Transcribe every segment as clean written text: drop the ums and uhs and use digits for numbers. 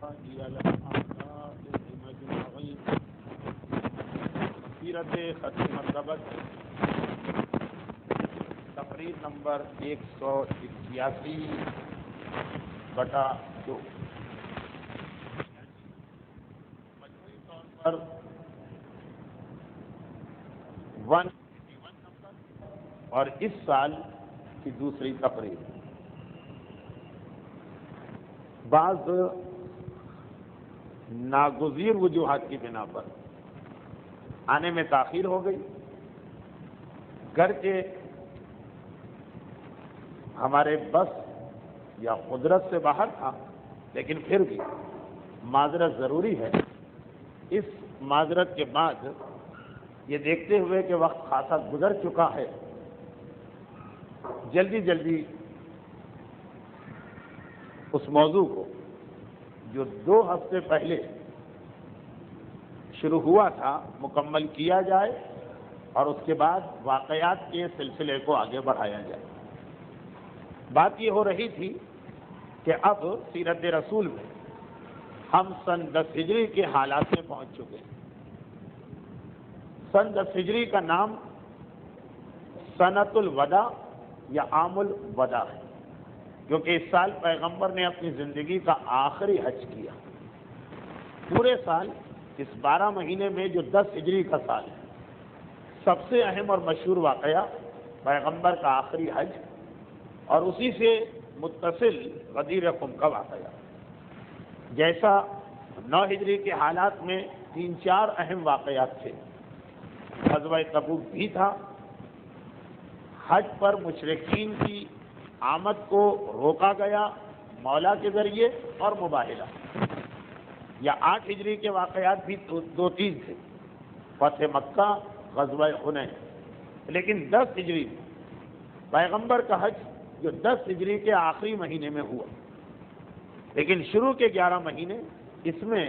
هي الأعضاء المجموعي سیرت ختم مرتبت تقریر نمبر 181/2 مجموعی طور پر 181 نمبر اور اس سال کی دوسری تقریر. بعض ناگزیر وجوہات کی بنا پر آنے میں تاخیر ہو گئی، گرچہ ہمارے بس یا قدرت سے باہر تھا، لیکن پھر بھی معذرت ضروری ہے. اس معذرت کے بعد یہ دیکھتے ہوئے کہ وقت خاصا گزر چکا ہے، جلدی جلدی اس موضوع کو جو 2 ہفتے پہلے شروع ہوا تھا مکمل کیا جائے اور اس کے بعد واقعات کے سلسلے کو آگے بڑھایا جائے. بات یہ ہو رہی تھی کہ اب سیرت رسول میں ہم سن 10 ہجری کے حالات میں پہنچ چکے ہیں. سن 10 ہجری کا نام سنۃ الوداع یا عام الوداع ہے، کیونکہ اس سال پیغمبر نے اپنی زندگی کا آخری حج کیا. پورے سال اس 12 مہینے میں جو 10 ہجری کا سال ہے، سب سے اہم اور مشہور واقعہ پیغمبر کا آخری حج اور اسی سے متصل غدیر خم کا واقعہ. جیسا 9 ہجری کے حالات میں 3-4 اہم واقعات تھے. غزوہ تبوک بھی تھا، حج پر مشرکین کی آمد کو روکا گیا مولا کے ذریعے اور مباہلہ. یا 8 ہجری کے واقعات بھی 2-3 تھے، فتح مکہ، غزوہ حنین. لیکن 10 ہجری پیغمبر کا حج جو 10 ہجری کے آخری مہینے میں ہوا، لیکن شروع کے 11 مہینے اس میں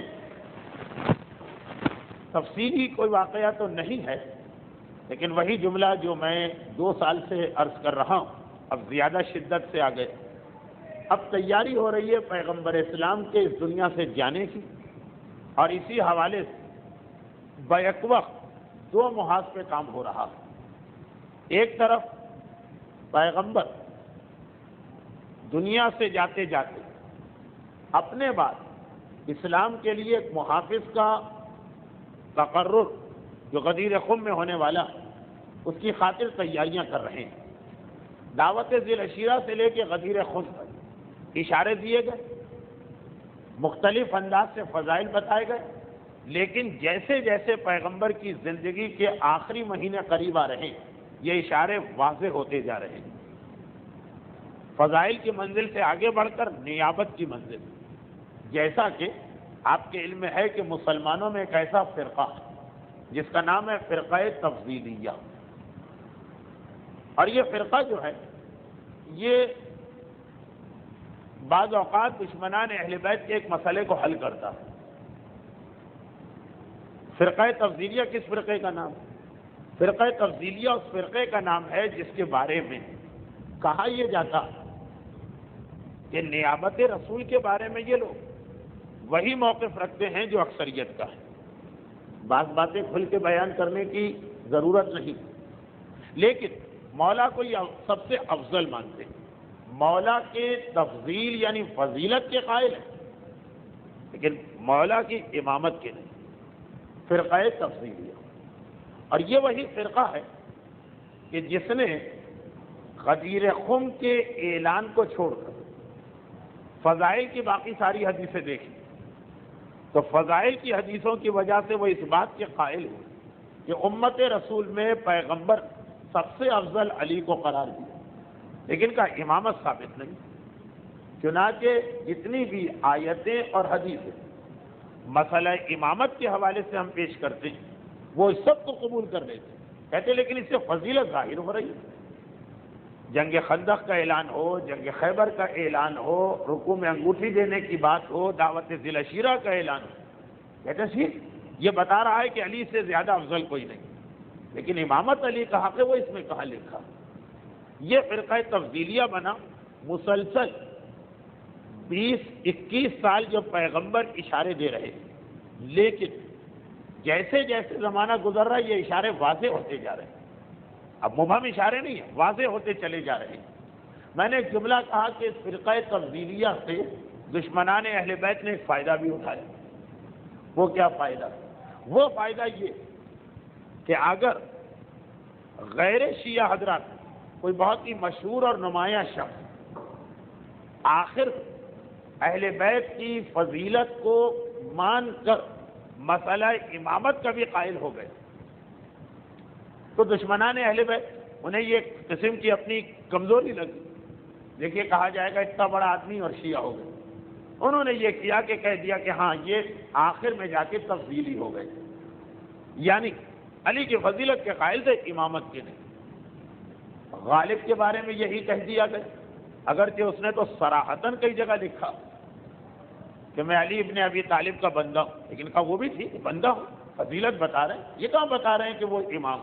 تفصیلی کوئی واقعہ تو نہیں ہے، لیکن وہی جملہ جو میں 2 سال سے عرض کر رہا ہوں اب زیادہ شدت سے آ گئے. اب تیاری ہو رہی ہے پیغمبر اسلام کے اس دنیا سے جانے کی، اور اسی حوالے سے بیک وقت 2 محاذ پہ کام ہو رہا ہے. ایک طرف پیغمبر دنیا سے جاتے جاتے اپنے بعد اسلام کے لیے ایک محافظ کا تقرر جو غدیر خم میں ہونے والا، اس کی خاطر تیاریاں کر رہے ہیں. دعوت ذی العشیرہ سے لے کے غدیر خم تک اشارے دیے گئے، مختلف انداز سے فضائل بتائے گئے، لیکن جیسے جیسے پیغمبر کی زندگی کے آخری مہینے قریب آ رہے ہیں یہ اشارے واضح ہوتے جا رہے ہیں. فضائل کی منزل سے آگے بڑھ کر نیابت کی منزل، جیسا کہ آپ کے علم میں ہے کہ مسلمانوں میں ایک ایسا فرقہ جس کا نام ہے فرقہ تفضیلیہ. اور یہ فرقہ جو ہے یہ بعض اوقات دشمنان اہل بیت کے ایک مسئلے کو حل کرتا ہے. فرقہ تفضیلیہ کس فرقے کا نام ہے؟ فرقہ تفضیلیہ اس فرقے کا نام ہے جس کے بارے میں کہا یہ جاتا کہ نیابت رسول کے بارے میں یہ لوگ وہی موقف رکھتے ہیں جو اکثریت کا ہے. بعض باتیں کھل کے بیان کرنے کی ضرورت نہیں، لیکن مولا کو یہ سب سے افضل مانتے ہیں، مولا کے تفضیل یعنی فضیلت کے قائل ہیں، لیکن مولا کی امامت کے نہیں. فرقہ تفضیلیہ. اور یہ وہی فرقہ ہے کہ جس نے غدیر خم کے اعلان کو چھوڑ کر فضائل کی باقی ساری حدیثیں دیکھی، تو فضائل کی حدیثوں کی وجہ سے وہ اس بات کے قائل ہوئے کہ امت رسول میں پیغمبر سب سے افضل علی کو قرار دیا، لیکن کا امامت ثابت نہیں. چنانچہ جتنی بھی آیتیں اور حدیثیں مسئلہ امامت کے حوالے سے ہم پیش کرتے ہیں وہ سب کو قبول کر لیتے ہیں، کہتے لیکن اس سے فضیلت ظاہر ہو رہی ہے. جنگ خندق کا اعلان ہو، جنگ خیبر کا اعلان ہو، رکوع میں انگوٹھی دینے کی بات ہو، دعوت ذی العشیرہ کا اعلان ہو، کہتے ہیں یہ بتا رہا ہے کہ علی سے زیادہ افضل کوئی نہیں، لیکن امامت علی کا حق ہے وہ اس میں کہاں لکھا. یہ فرقہ تفضیلیہ بنا، مسلسل 20-21 سال جو پیغمبر اشارے دے رہے، لیکن جیسے جیسے زمانہ گزر رہا ہے یہ اشارے واضح ہوتے جا رہے ہیں۔ اب مبہم اشارے نہیں ہیں، واضح ہوتے چلے جا رہے ہیں۔ میں نے ایک جملہ کہا کہ اس فرقہ تفضیلیہ سے دشمنان اہل بیت نے ایک فائدہ بھی اٹھایا۔ وہ کیا فائدہ؟ وہ فائدہ یہ کہ اگر غیر شیعہ حضرات کوئی بہت ہی مشہور اور نمایاں شخص آخر اہل بیت کی فضیلت کو مان کر مسئلہ امامت کا بھی قائل ہو گئے تو دشمنان اہل بیت انہیں یہ قسم کی اپنی کمزوری لگی۔ دیکھیے کہا جائے گا اتنا بڑا آدمی اور شیعہ ہو گئے، انہوں نے یہ کیا کہ کہہ دیا کہ ہاں یہ آخر میں جا کے تفضیلی ہو گئے، یعنی علی کی فضیلت کے قائل تھے، امامت کے نہیں۔ غالب کے بارے میں یہی کہہ دیا گیا، اگرچہ اس نے تو صراحتاً کئی جگہ لکھا کہ میں علی ابن ابی طالب کا بندہ ہوں، لیکن کہا وہ بھی تھی بندہ ہوں، فضیلت بتا رہے ہیں، یہ کہاں بتا رہے ہیں کہ وہ امام۔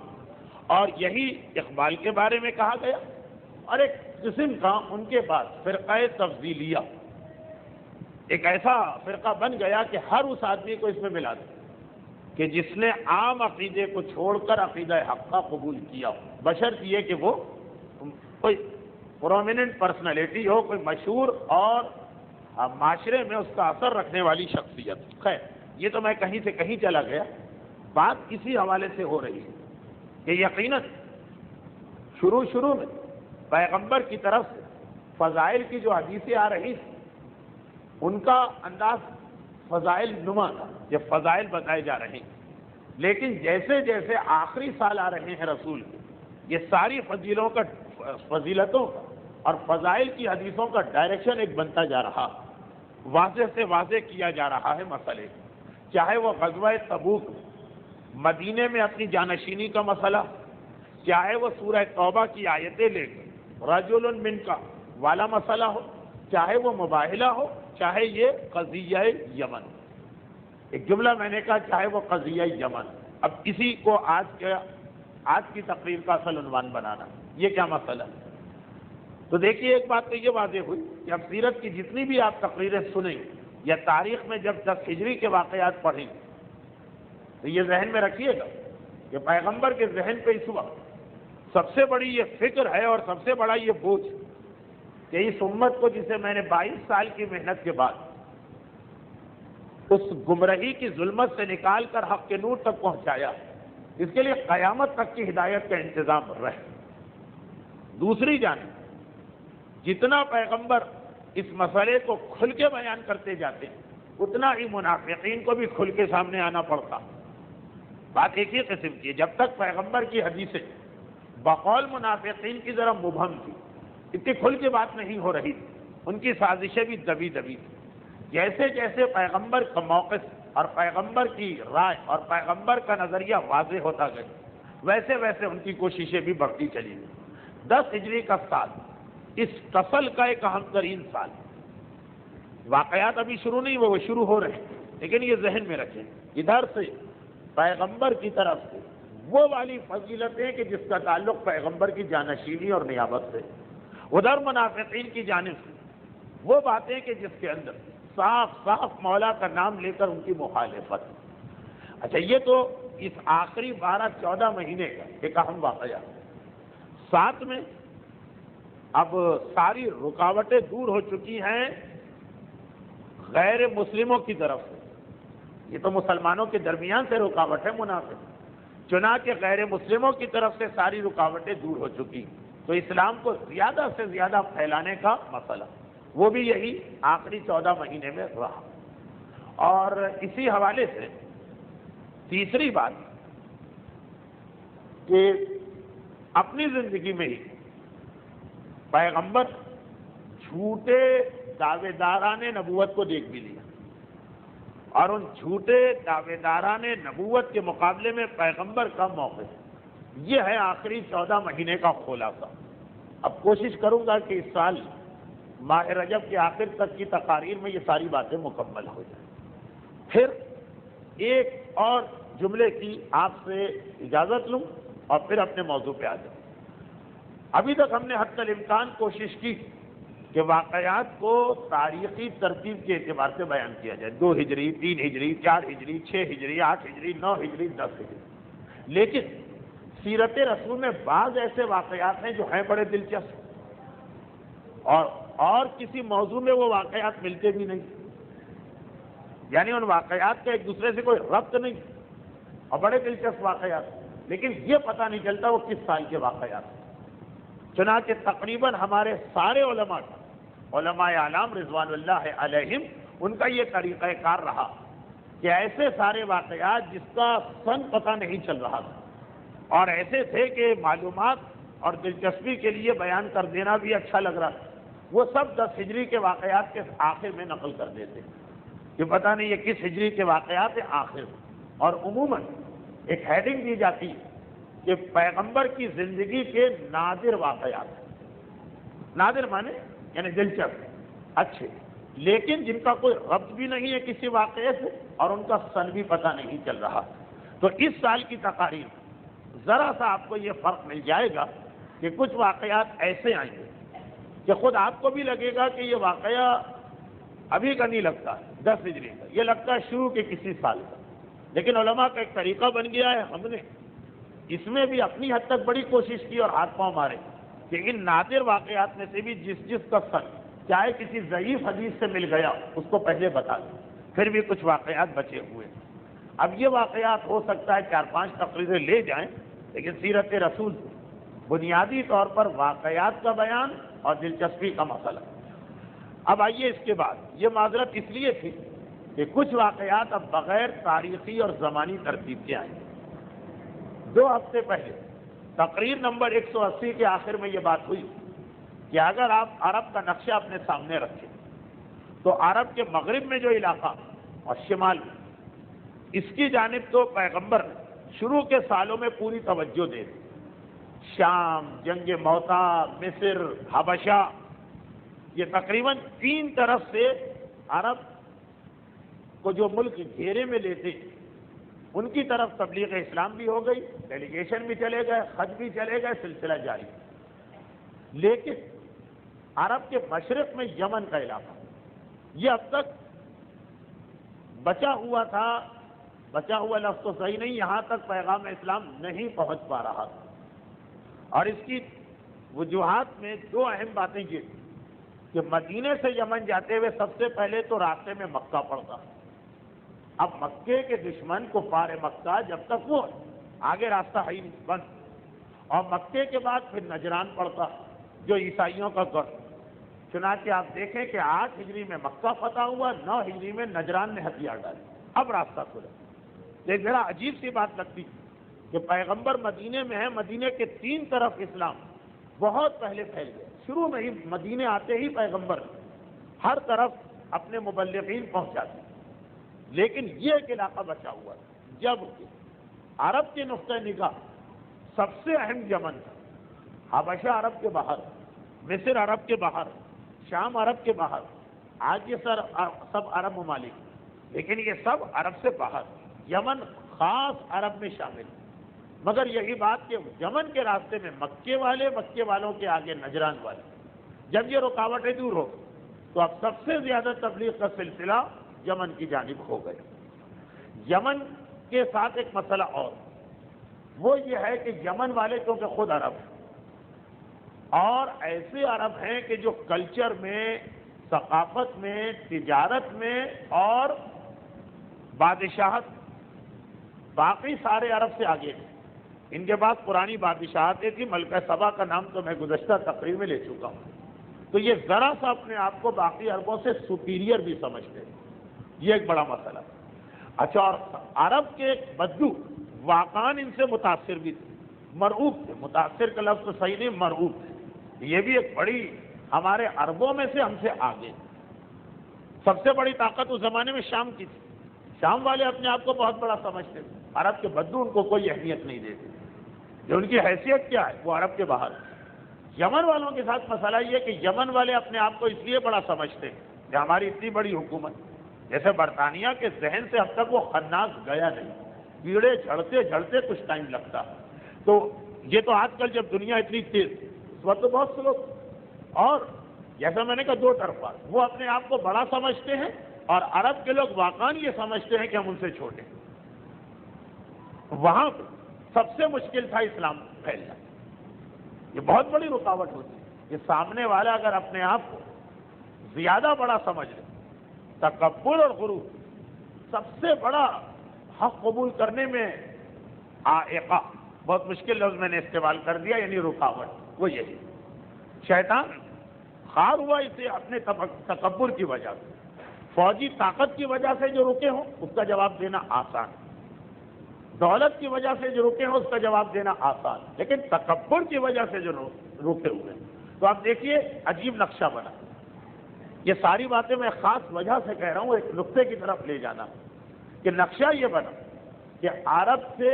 اور یہی اقبال کے بارے میں کہا گیا، اور ایک قسم کا ان کے بعد فرقہ تفضیلیہ ایک ایسا فرقہ بن گیا کہ ہر اس آدمی کو اس میں ملا دے کہ جس نے عام عقیدے کو چھوڑ کر عقیدہ حق کا قبول کیا ہو، بشرط یہ کہ وہ کوئی پرومیننٹ پرسنالٹی ہو، کوئی مشہور اور معاشرے میں اس کا اثر رکھنے والی شخصیت۔ خیر یہ تو میں کہیں سے کہیں چلا گیا، بات اسی حوالے سے ہو رہی ہے کہ یقیناً شروع میں پیغمبر کی طرف سے فضائل کی جو حدیثیں آ رہی تھیں ان کا انداز فضائل نما تھا، یہ فضائل بتائے جا رہے ہیں، لیکن جیسے جیسے آخری سال آ رہے ہیں رسول کے، یہ ساری فضیلتوں کا اور فضائل کی حدیثوں کا ڈائریکشن ایک بنتا جا رہا، واضح سے واضح کیا جا رہا ہے مسئلے، چاہے وہ غزوہ تبوک مدینے میں اپنی جانشینی کا مسئلہ، چاہے وہ سورہ توبہ کی آیتیں لے کر رجل منکا والا مسئلہ ہو، چاہے وہ مباہلہ ہو، چاہے یہ قضیہ یمن۔ ایک جملہ میں نے کہا چاہے وہ قضیہ یمن، اب اسی کو آج کی تقریر کا اصل عنوان بنانا، یہ کیا مسئلہ ہے؟ تو دیکھیے ایک بات تو یہ واضح ہوئی کہ اب سیرت کی جتنی بھی آپ تقریریں سنیں یا تاریخ میں جب 10 ہجری کے واقعات پڑھیں تو یہ ذہن میں رکھیے گا کہ پیغمبر کے ذہن پہ اس وقت سب سے بڑی یہ فکر ہے اور سب سے بڑا یہ بوجھ کہ اس امت کو جسے میں نے 22 سال کی محنت کے بعد اس گمراہی کی ظلمت سے نکال کر حق کے نور تک پہنچایا، اس کے لیے قیامت تک کی ہدایت کا انتظام رہے۔ دوسری جانب جتنا پیغمبر اس مسئلے کو کھل کے بیان کرتے جاتے ہیں اتنا ہی منافقین کو بھی کھل کے سامنے آنا پڑتا۔ بات ایک ہی قسم کی ہے، جب تک پیغمبر کی حدیثیں بقول منافقین کی ذرا مبہم تھی، اتنی کھل کے بات نہیں ہو رہی تھی، ان کی سازشیں بھی دبی تھی۔ جیسے جیسے پیغمبر کا موقف اور پیغمبر کی رائے اور پیغمبر کا نظریہ واضح ہوتا گیا، ویسے ویسے ان کی کوششیں بھی بڑھتی چلی گئی۔ 10 ہجری کا سال اس فصل کا ایک اہم ترین سال، واقعات ابھی شروع نہیں ہوئے، وہ شروع ہو رہے ہیں، لیکن یہ ذہن میں رکھیں ادھر سے پیغمبر کی طرف سے وہ والی فضیلتیں کہ جس کا تعلق پیغمبر کی جانشینی اور نیابت سے، ادھر منافقین کی جانب سے وہ باتیں کہ جس کے اندر صاف صاف مولا کا نام لے کر ان کی مخالفت۔ اچھا یہ تو اس آخری 12-14 مہینے کا ایک اہم واقعہ، ساتھ میں اب ساری رکاوٹیں دور ہو چکی ہیں غیر مسلموں کی طرف سے، یہ تو مسلمانوں کے درمیان سے رکاوٹ ہے منافق، چنانچہ غیر مسلموں کی طرف سے ساری رکاوٹیں دور ہو چکی، تو اسلام کو زیادہ سے زیادہ پھیلانے کا مسئلہ وہ بھی یہی آخری 14 مہینے میں رہا۔ اور اسی حوالے سے تیسری بات کہ اپنی زندگی میں ہی پیغمبر جھوٹے دعوے داران نبوت کو دیکھ بھی لیا، اور ان جھوٹے دعوے داران نبوت کے مقابلے میں پیغمبر کا موقف، یہ ہے آخری 14 مہینے کا خلاصہ۔ اب کوشش کروں گا کہ اس سال ماہ رجب کے آخر تک کی تقاریر میں یہ ساری باتیں مکمل ہو جائیں۔ پھر ایک اور جملے کی آپ سے اجازت لوں اور پھر اپنے موضوع پہ آ جاؤں۔ ابھی تک ہم نے حتی الامکان کوشش کی کہ واقعات کو تاریخی ترتیب کے اعتبار سے بیان کیا جائے، 2 ہجری، 3 ہجری، 4 ہجری، 6 ہجری، 8 ہجری، 9 ہجری، 10 ہجری۔ لیکن سیرت رسول میں بعض ایسے واقعات ہیں جو ہیں بڑے دلچسپ، اور کسی موضوع میں وہ واقعات ملتے بھی نہیں، یعنی ان واقعات کا ایک دوسرے سے کوئی ربط نہیں، اور بڑے دلچسپ واقعات، لیکن یہ پتہ نہیں چلتا وہ کس سال کے واقعات ہیں۔ چنانچہ تقریباً ہمارے سارے علماء اعلام رضوان اللہ علیہم، ان کا یہ طریقہ کار رہا کہ ایسے سارے واقعات جس کا سن پتہ نہیں چل رہا تھا، اور ایسے تھے کہ معلومات اور دلچسپی کے لیے بیان کر دینا بھی اچھا لگ رہا تھا، وہ سب 10 ہجری کے واقعات کے آخر میں نقل کر دیتے، کہ پتہ نہیں یہ کس ہجری کے واقعات ہیں آخر میں، اور عموماً ایک ہیڈنگ دی جاتی کہ پیغمبر کی زندگی کے نادر واقعات، نادر مانے یعنی دلچسپ، اچھے، لیکن جن کا کوئی ربط بھی نہیں ہے کسی واقعے سے، اور ان کا سن بھی پتہ نہیں چل رہا۔ تو اس سال کی تقاریر ذرا سا آپ کو یہ فرق مل جائے گا کہ کچھ واقعات ایسے آئیں گے کہ خود آپ کو بھی لگے گا کہ یہ واقعہ ابھی کا نہیں لگتا 10 ہجری کا، یہ لگتا ہے شروع کے کسی سال کا، لیکن علماء کا ایک طریقہ بن گیا ہے، ہم نے اس میں بھی اپنی حد تک بڑی کوشش کی اور ہاتھ پاؤں مارے کہ ان نادر واقعات میں سے بھی جس کا سن چاہے کسی ضعیف حدیث سے مل گیا اس کو پہلے بتا دیں، پھر بھی کچھ واقعات بچے ہوئے۔ اب یہ واقعات ہو سکتا ہے 4-5 تقریریں لے جائیں، لیکن سیرت رسول بنیادی طور پر واقعات کا بیان اور دلچسپی کا مسئلہ۔ اب آئیے اس کے بعد، یہ معذرت اس لیے تھی کہ کچھ واقعات اب بغیر تاریخی اور زمانی ترتیب کے آئیں۔ 2 ہفتے پہلے تقریر نمبر 180 کے آخر میں یہ بات ہوئی کہ اگر آپ عرب کا نقشہ اپنے سامنے رکھیں تو عرب کے مغرب میں جو علاقہ اور شمال میں، اس کی جانب تو پیغمبر شروع کے سالوں میں پوری توجہ دے دی۔ شام، جنگ موتا، مصر، حبشہ، یہ تقریباً 3 طرف سے عرب کو جو ملک گھیرے میں لیتے ان کی طرف تبلیغ اسلام بھی ہو گئی، ڈیلیگیشن بھی چلے گئے، خط بھی چلے گئے، سلسلہ جاری۔ لیکن عرب کے مشرق میں یمن کا علاقہ یہ اب تک بچا ہوا تھا، بچا ہوا لفظ تو صحیح نہیں، یہاں تک پیغام اسلام نہیں پہنچ پا رہا تھا، اور اس کی وجوہات میں 2 اہم باتیں یہ کہ مدینے سے یمن جاتے ہوئے سب سے پہلے تو راستے میں مکہ پڑتا، اب مکے کے دشمن کو پار مکہ جب تک وہ آگے راستہ ہے بند، اور مکے کے بعد پھر نجران پڑتا جو عیسائیوں کا گڑھ۔ چنانچہ آپ دیکھیں کہ 8 ہجری میں مکہ فتح ہوا، 9 ہجری میں نجران نے ہتھیار ڈالے، اب راستہ کھلا۔ ایک ذرا عجیب سی بات لگتی کہ پیغمبر مدینے میں ہے، مدینے کے 3 طرف اسلام بہت پہلے پھیل گئے، شروع میں ہی مدینے آتے ہی پیغمبر ہر طرف اپنے مبلغین پہنچاتے، لیکن یہ ایک علاقہ بچا ہوا ہے۔ جب عرب کے نقطۂ نگاہ سب سے اہم یمن تھا، حبشہ عرب کے باہر، مصر عرب کے باہر، شام عرب کے باہر، آج یہ سب عرب ممالک، لیکن یہ سب عرب سے باہر، یمن خاص عرب میں شامل۔ مگر یہی بات کہ یمن کے راستے میں مکے والے، مکے والوں کے آگے نجران والے، جب یہ رکاوٹیں دور ہو تو اب سب سے زیادہ تبلیغ کا سلسلہ یمن کی جانب ہو گئے۔ یمن کے ساتھ ایک مسئلہ اور، وہ یہ ہے کہ یمن والے کیونکہ خود عرب ہیں، اور ایسے عرب ہیں کہ جو کلچر میں، ثقافت میں، تجارت میں اور بادشاہت باقی سارے عرب سے آگے ہیں۔ ان کے پاس پرانی بادشاہتیں تھیں، ملکہ سبا کا نام تو میں گزشتہ تقریر میں لے چکا ہوں، تو یہ ذرا سا اپنے آپ کو باقی عربوں سے سپیریئر بھی سمجھتے ہیں، یہ ایک بڑا مسئلہ۔ اچھا، اور عرب کے بدو واقعاً ان سے متاثر بھی تھے، مرعوب تھے، متاثر کا لفظ تو صحیح نہیں، مرعوب تھے، یہ بھی ایک بڑی ہمارے عربوں میں سے ہم سے آگے۔ سب سے بڑی طاقت اس زمانے میں شام کی تھی، شام والے اپنے آپ کو بہت بڑا سمجھتے تھے، عرب کے بدو ان کو کوئی اہمیت نہیں دیتے، جو ان کی حیثیت کیا ہے وہ عرب کے باہر۔ یمن والوں کے ساتھ مسئلہ یہ کہ یمن والے اپنے آپ کو اس لیے بڑا سمجھتے ہیں کہ ہماری اتنی بڑی حکومت، جیسے برطانیہ کے ذہن سے اب تک وہ خناس گیا نہیں، کیڑے جھڑتے جھڑتے کچھ ٹائم لگتا، تو یہ تو آج کل جب دنیا اتنی تیز، اس وقت تو بہت سلو، اور جیسا میں نے کہا دو طرفہ، وہ اپنے آپ کو بڑا سمجھتے ہیں اور عرب کے لوگ واقعاً یہ سمجھتے ہیں کہ ہم ان سے چھوٹے ہیں۔ وہاں سب سے مشکل تھا اسلام پھیلنا، یہ بہت بڑی رکاوٹ ہوتی ہے کہ سامنے والا اگر اپنے آپ کو زیادہ بڑا سمجھ لے، تکبر اور غرور سب سے بڑا حق قبول کرنے میں عائقہ، بہت مشکل لفظ میں نے استعمال کر دیا، یعنی رکاوٹ، وہ یہی شیطان خار ہوا اسے اپنے تکبر کی وجہ سے، فوجی طاقت کی وجہ سے جو رکے ہوں اس کا جواب دینا آسان، دولت کی وجہ سے جو رکے ہوں اس کا جواب دینا آسان، لیکن تکبر کی وجہ سے جو رکے ہوئے ہیں تو آپ دیکھیے عجیب نقشہ بنا۔ یہ ساری باتیں میں خاص وجہ سے کہہ رہا ہوں، ایک نقطے کی طرف لے جانا کہ نقشہ یہ بنا کہ عرب سے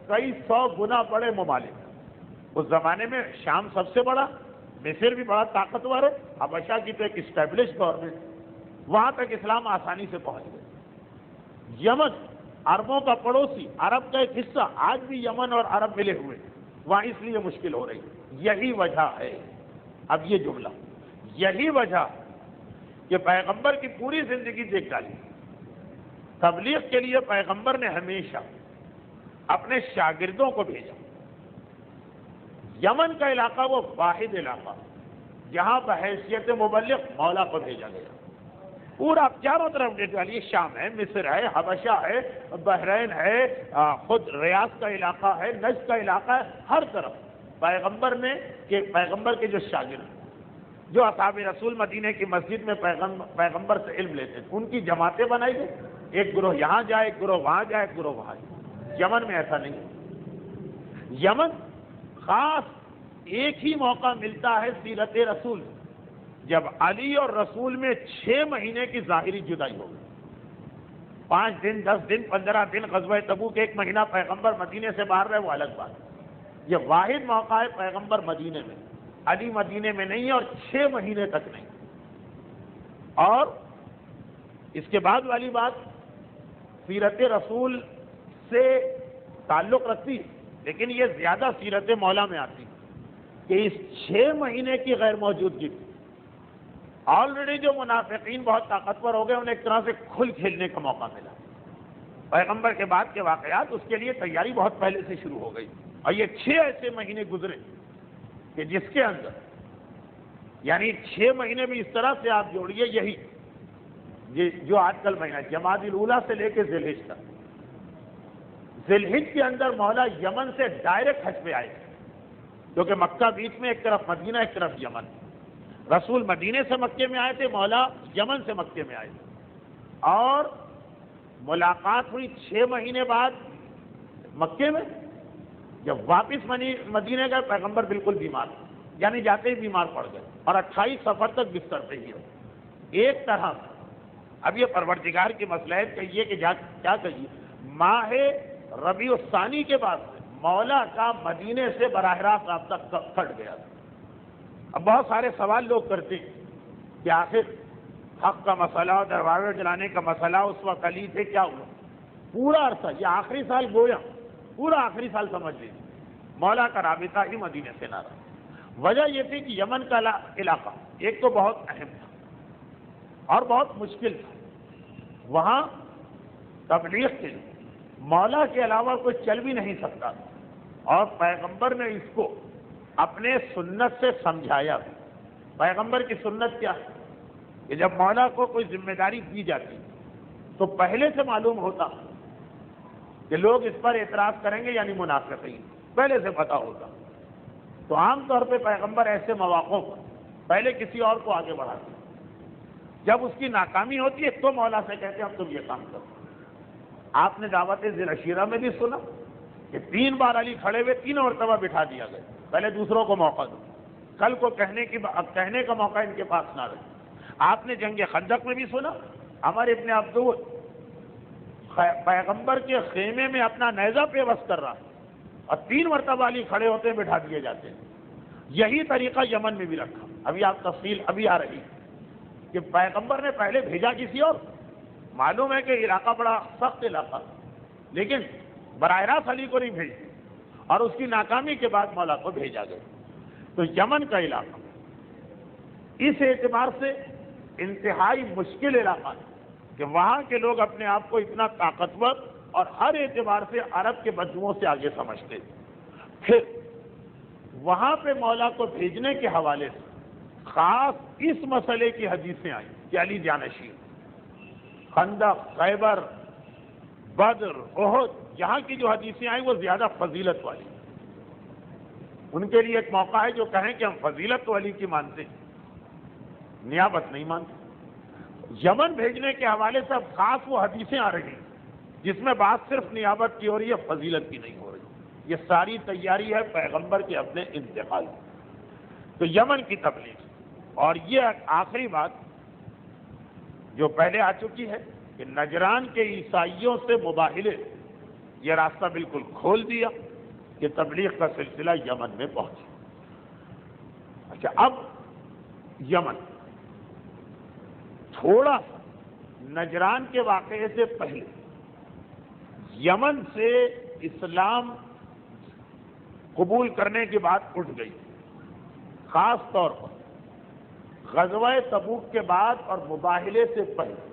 کئی سو گنا بڑے ممالک، اس زمانے میں شام سب سے بڑا، مصر بھی بڑا طاقتور ہے، حبشہ کی تو ایک اسٹیبلش گورنمنٹ، وہاں تک اسلام آسانی سے پہنچ گئے۔ یمن عربوں کا پڑوسی، عرب کا ایک حصہ، آج بھی یمن اور عرب ملے ہوئے، وہاں اس لیے مشکل ہو رہی، یہی وجہ ہے۔ اب یہ جملہ، یہی وجہ کہ پیغمبر کی پوری زندگی دیکھ ڈالی، تبلیغ کے لیے پیغمبر نے ہمیشہ اپنے شاگردوں کو بھیجا۔ یمن کا علاقہ وہ واحد علاقہ جہاں بحیثیت مبلغ مولا کو بھیجا گیا، پورا چاروں طرف دیکھ ڈالیے، شام ہے، مصر ہے، حبشہ ہے، بحرین ہے، خود ریاض کا علاقہ ہے، نجد کا علاقہ ہے، ہر طرف پیغمبر کے جو شاگرد، جو اصحاب رسول مدینے کی مسجد میں پیغمبر سے علم لیتے تھے، ان کی جماعتیں بنائی گئی، ایک گروہ یہاں جائے، ایک گروہ وہاں جائے، ایک گروہ وہاں جائے۔ یمن میں ایسا نہیں، یمن خاص ایک ہی موقع ملتا ہے سیرت رسول، جب علی اور رسول میں 6 مہینے کی ظاہری جدائی ہو گئی، 5 دن 10 دن 15 دن، غزوہ تبوک 1 مہینہ پیغمبر مدینے سے باہر رہے، وہ الگ بات، یہ واحد موقع ہے پیغمبر مدینے میں، علی مدینے میں نہیں ہے اور 6 مہینے تک نہیں۔ اور اس کے بعد والی بات سیرت رسول سے تعلق رکھتی، لیکن یہ زیادہ سیرت مولا میں آتی کہ اس 6 مہینے کی غیر موجودگی تھی۔ آلریڈی جو منافقین بہت طاقتور ہو گئے، انہیں ایک طرح سے کھل کھیلنے کا موقع ملا، پیغمبر کے بعد کے واقعات، اس کے لیے تیاری بہت پہلے سے شروع ہو گئی، اور یہ 6 ایسے مہینے گزرے کہ جس کے اندر، یعنی 6 مہینے بھی اس طرح سے آپ جوڑیے، یہی جو آج کل مہینہ جمادی الاولیٰ سے لے کے ذی الحج تک، ذی الحج کے اندر مولا یمن سے ڈائریکٹ حج پہ آئے، کیونکہ مکہ بیچ میں، ایک طرف مدینہ ایک طرف یمن، رسول مدینے سے مکے میں آئے تھے، مولا یمن سے مکے میں آئے تھے، اور ملاقات ہوئی 6 مہینے بعد مکے میں، جب واپس مدینے گئے پیغمبر بالکل بیمار، یعنی جاتے ہی بیمار پڑ گئے، اور 28 سفر تک بستر پہ ہی رہے، ایک طرح سے۔ اب یہ پروردگار کی مصلحت کہیے کہ کیا کہیے، ماہ ربیع الثانی کے بعد سے مولا کا مدینے سے براہ راست رابطہ کٹ گیا۔ اب بہت سارے سوال لوگ کرتے ہیں کہ آخر حق کا مسئلہ، دروازے جلانے کا مسئلہ اس وقت علی تھے، کیا ہوا؟ پورا عرصہ، یہ آخری سال گویا پورا آخری سال سمجھ لیجیے، مولا کا رابطہ ہی مدینے سے نہ رہا۔ وجہ یہ تھی کہ یمن کا علاقہ ایک تو بہت اہم تھا اور بہت مشکل تھا، وہاں تبلیغ کے لیے مولا کے علاوہ کوئی چل بھی نہیں سکتا تھا، اور پیغمبر نے اس کو اپنے سنت سے سمجھایا۔ پیغمبر کی سنت کیا ہے کہ جب مولا کو کوئی ذمہ داری دی جاتی تو پہلے سے معلوم ہوتا کہ لوگ اس پر اعتراض کریں گے، یعنی منافقین، پہلے سے پتہ ہوتا، تو عام طور پہ پیغمبر ایسے مواقعوں پر پہلے کسی اور کو آگے بڑھاتے، جب اس کی ناکامی ہوتی ہے تو مولا سے کہتے ہیں اب تم یہ کام کرو۔ آپ نے دعوت ذی العشیرہ میں بھی سنا کہ 3 بار علی کھڑے ہوئے، 3 مرتبہ بٹھا دیا گیا، پہلے دوسروں کو موقع دو، کل کو کہنے کا موقع ان کے پاس نہ رہے۔ آپ نے جنگ خندق میں بھی سنا، عمر ابن عبدود پیغمبر کے خیمے میں اپنا نیزہ پیوست کر رہا، اور 3 مرتبہ علی کھڑے ہوتے ہیں، بٹھا دیے جاتے ہیں۔ یہی طریقہ یمن میں بھی رکھا، ابھی آپ تفصیل ابھی آ رہی کہ پیغمبر نے پہلے بھیجا کسی اور، معلوم ہے کہ علاقہ بڑا سخت علاقہ، لیکن براہ راست علی کو نہیں بھیجا، اور اس کی ناکامی کے بعد مولا کو بھیجا گیا۔ تو یمن کا علاقہ اس اعتبار سے انتہائی مشکل علاقہ ہے کہ وہاں کے لوگ اپنے آپ کو اتنا طاقتور اور ہر اعتبار سے عرب کے بدوؤں سے آگے سمجھتے تھے۔ پھر وہاں پہ مولا کو بھیجنے کے حوالے سے خاص اس مسئلے کی حدیثیں آئیں کہ علی جانشین، خندق، خیبر، بدر، احد، یہاں کی جو حدیثیں آئیں وہ زیادہ فضیلت والی۔ ان کے لیے ایک موقع ہے جو کہیں کہ ہم فضیلت والی کی مانتے ہیں، نیابت نہیں مانتے۔ یمن بھیجنے کے حوالے سے اب خاص وہ حدیثیں آ رہی ہیں جس میں بات صرف نیابت کی ہو رہی ہے، فضیلت کی نہیں ہو رہی۔ یہ ساری تیاری ہے پیغمبر کے اپنے انتقال کی۔ تو یمن کی تبلیغ، اور یہ آخری بات جو پہلے آ چکی ہے کہ نجران کے عیسائیوں سے مباہلے، یہ راستہ بالکل کھول دیا کہ تبلیغ کا سلسلہ یمن میں پہنچا۔ اچھا، اب یمن تھوڑا سا نجران کے واقعے سے پہلے یمن سے اسلام قبول کرنے کی بات اٹھ گئی، خاص طور پر غزوہ تبوک کے بعد اور مباہلے سے پہلے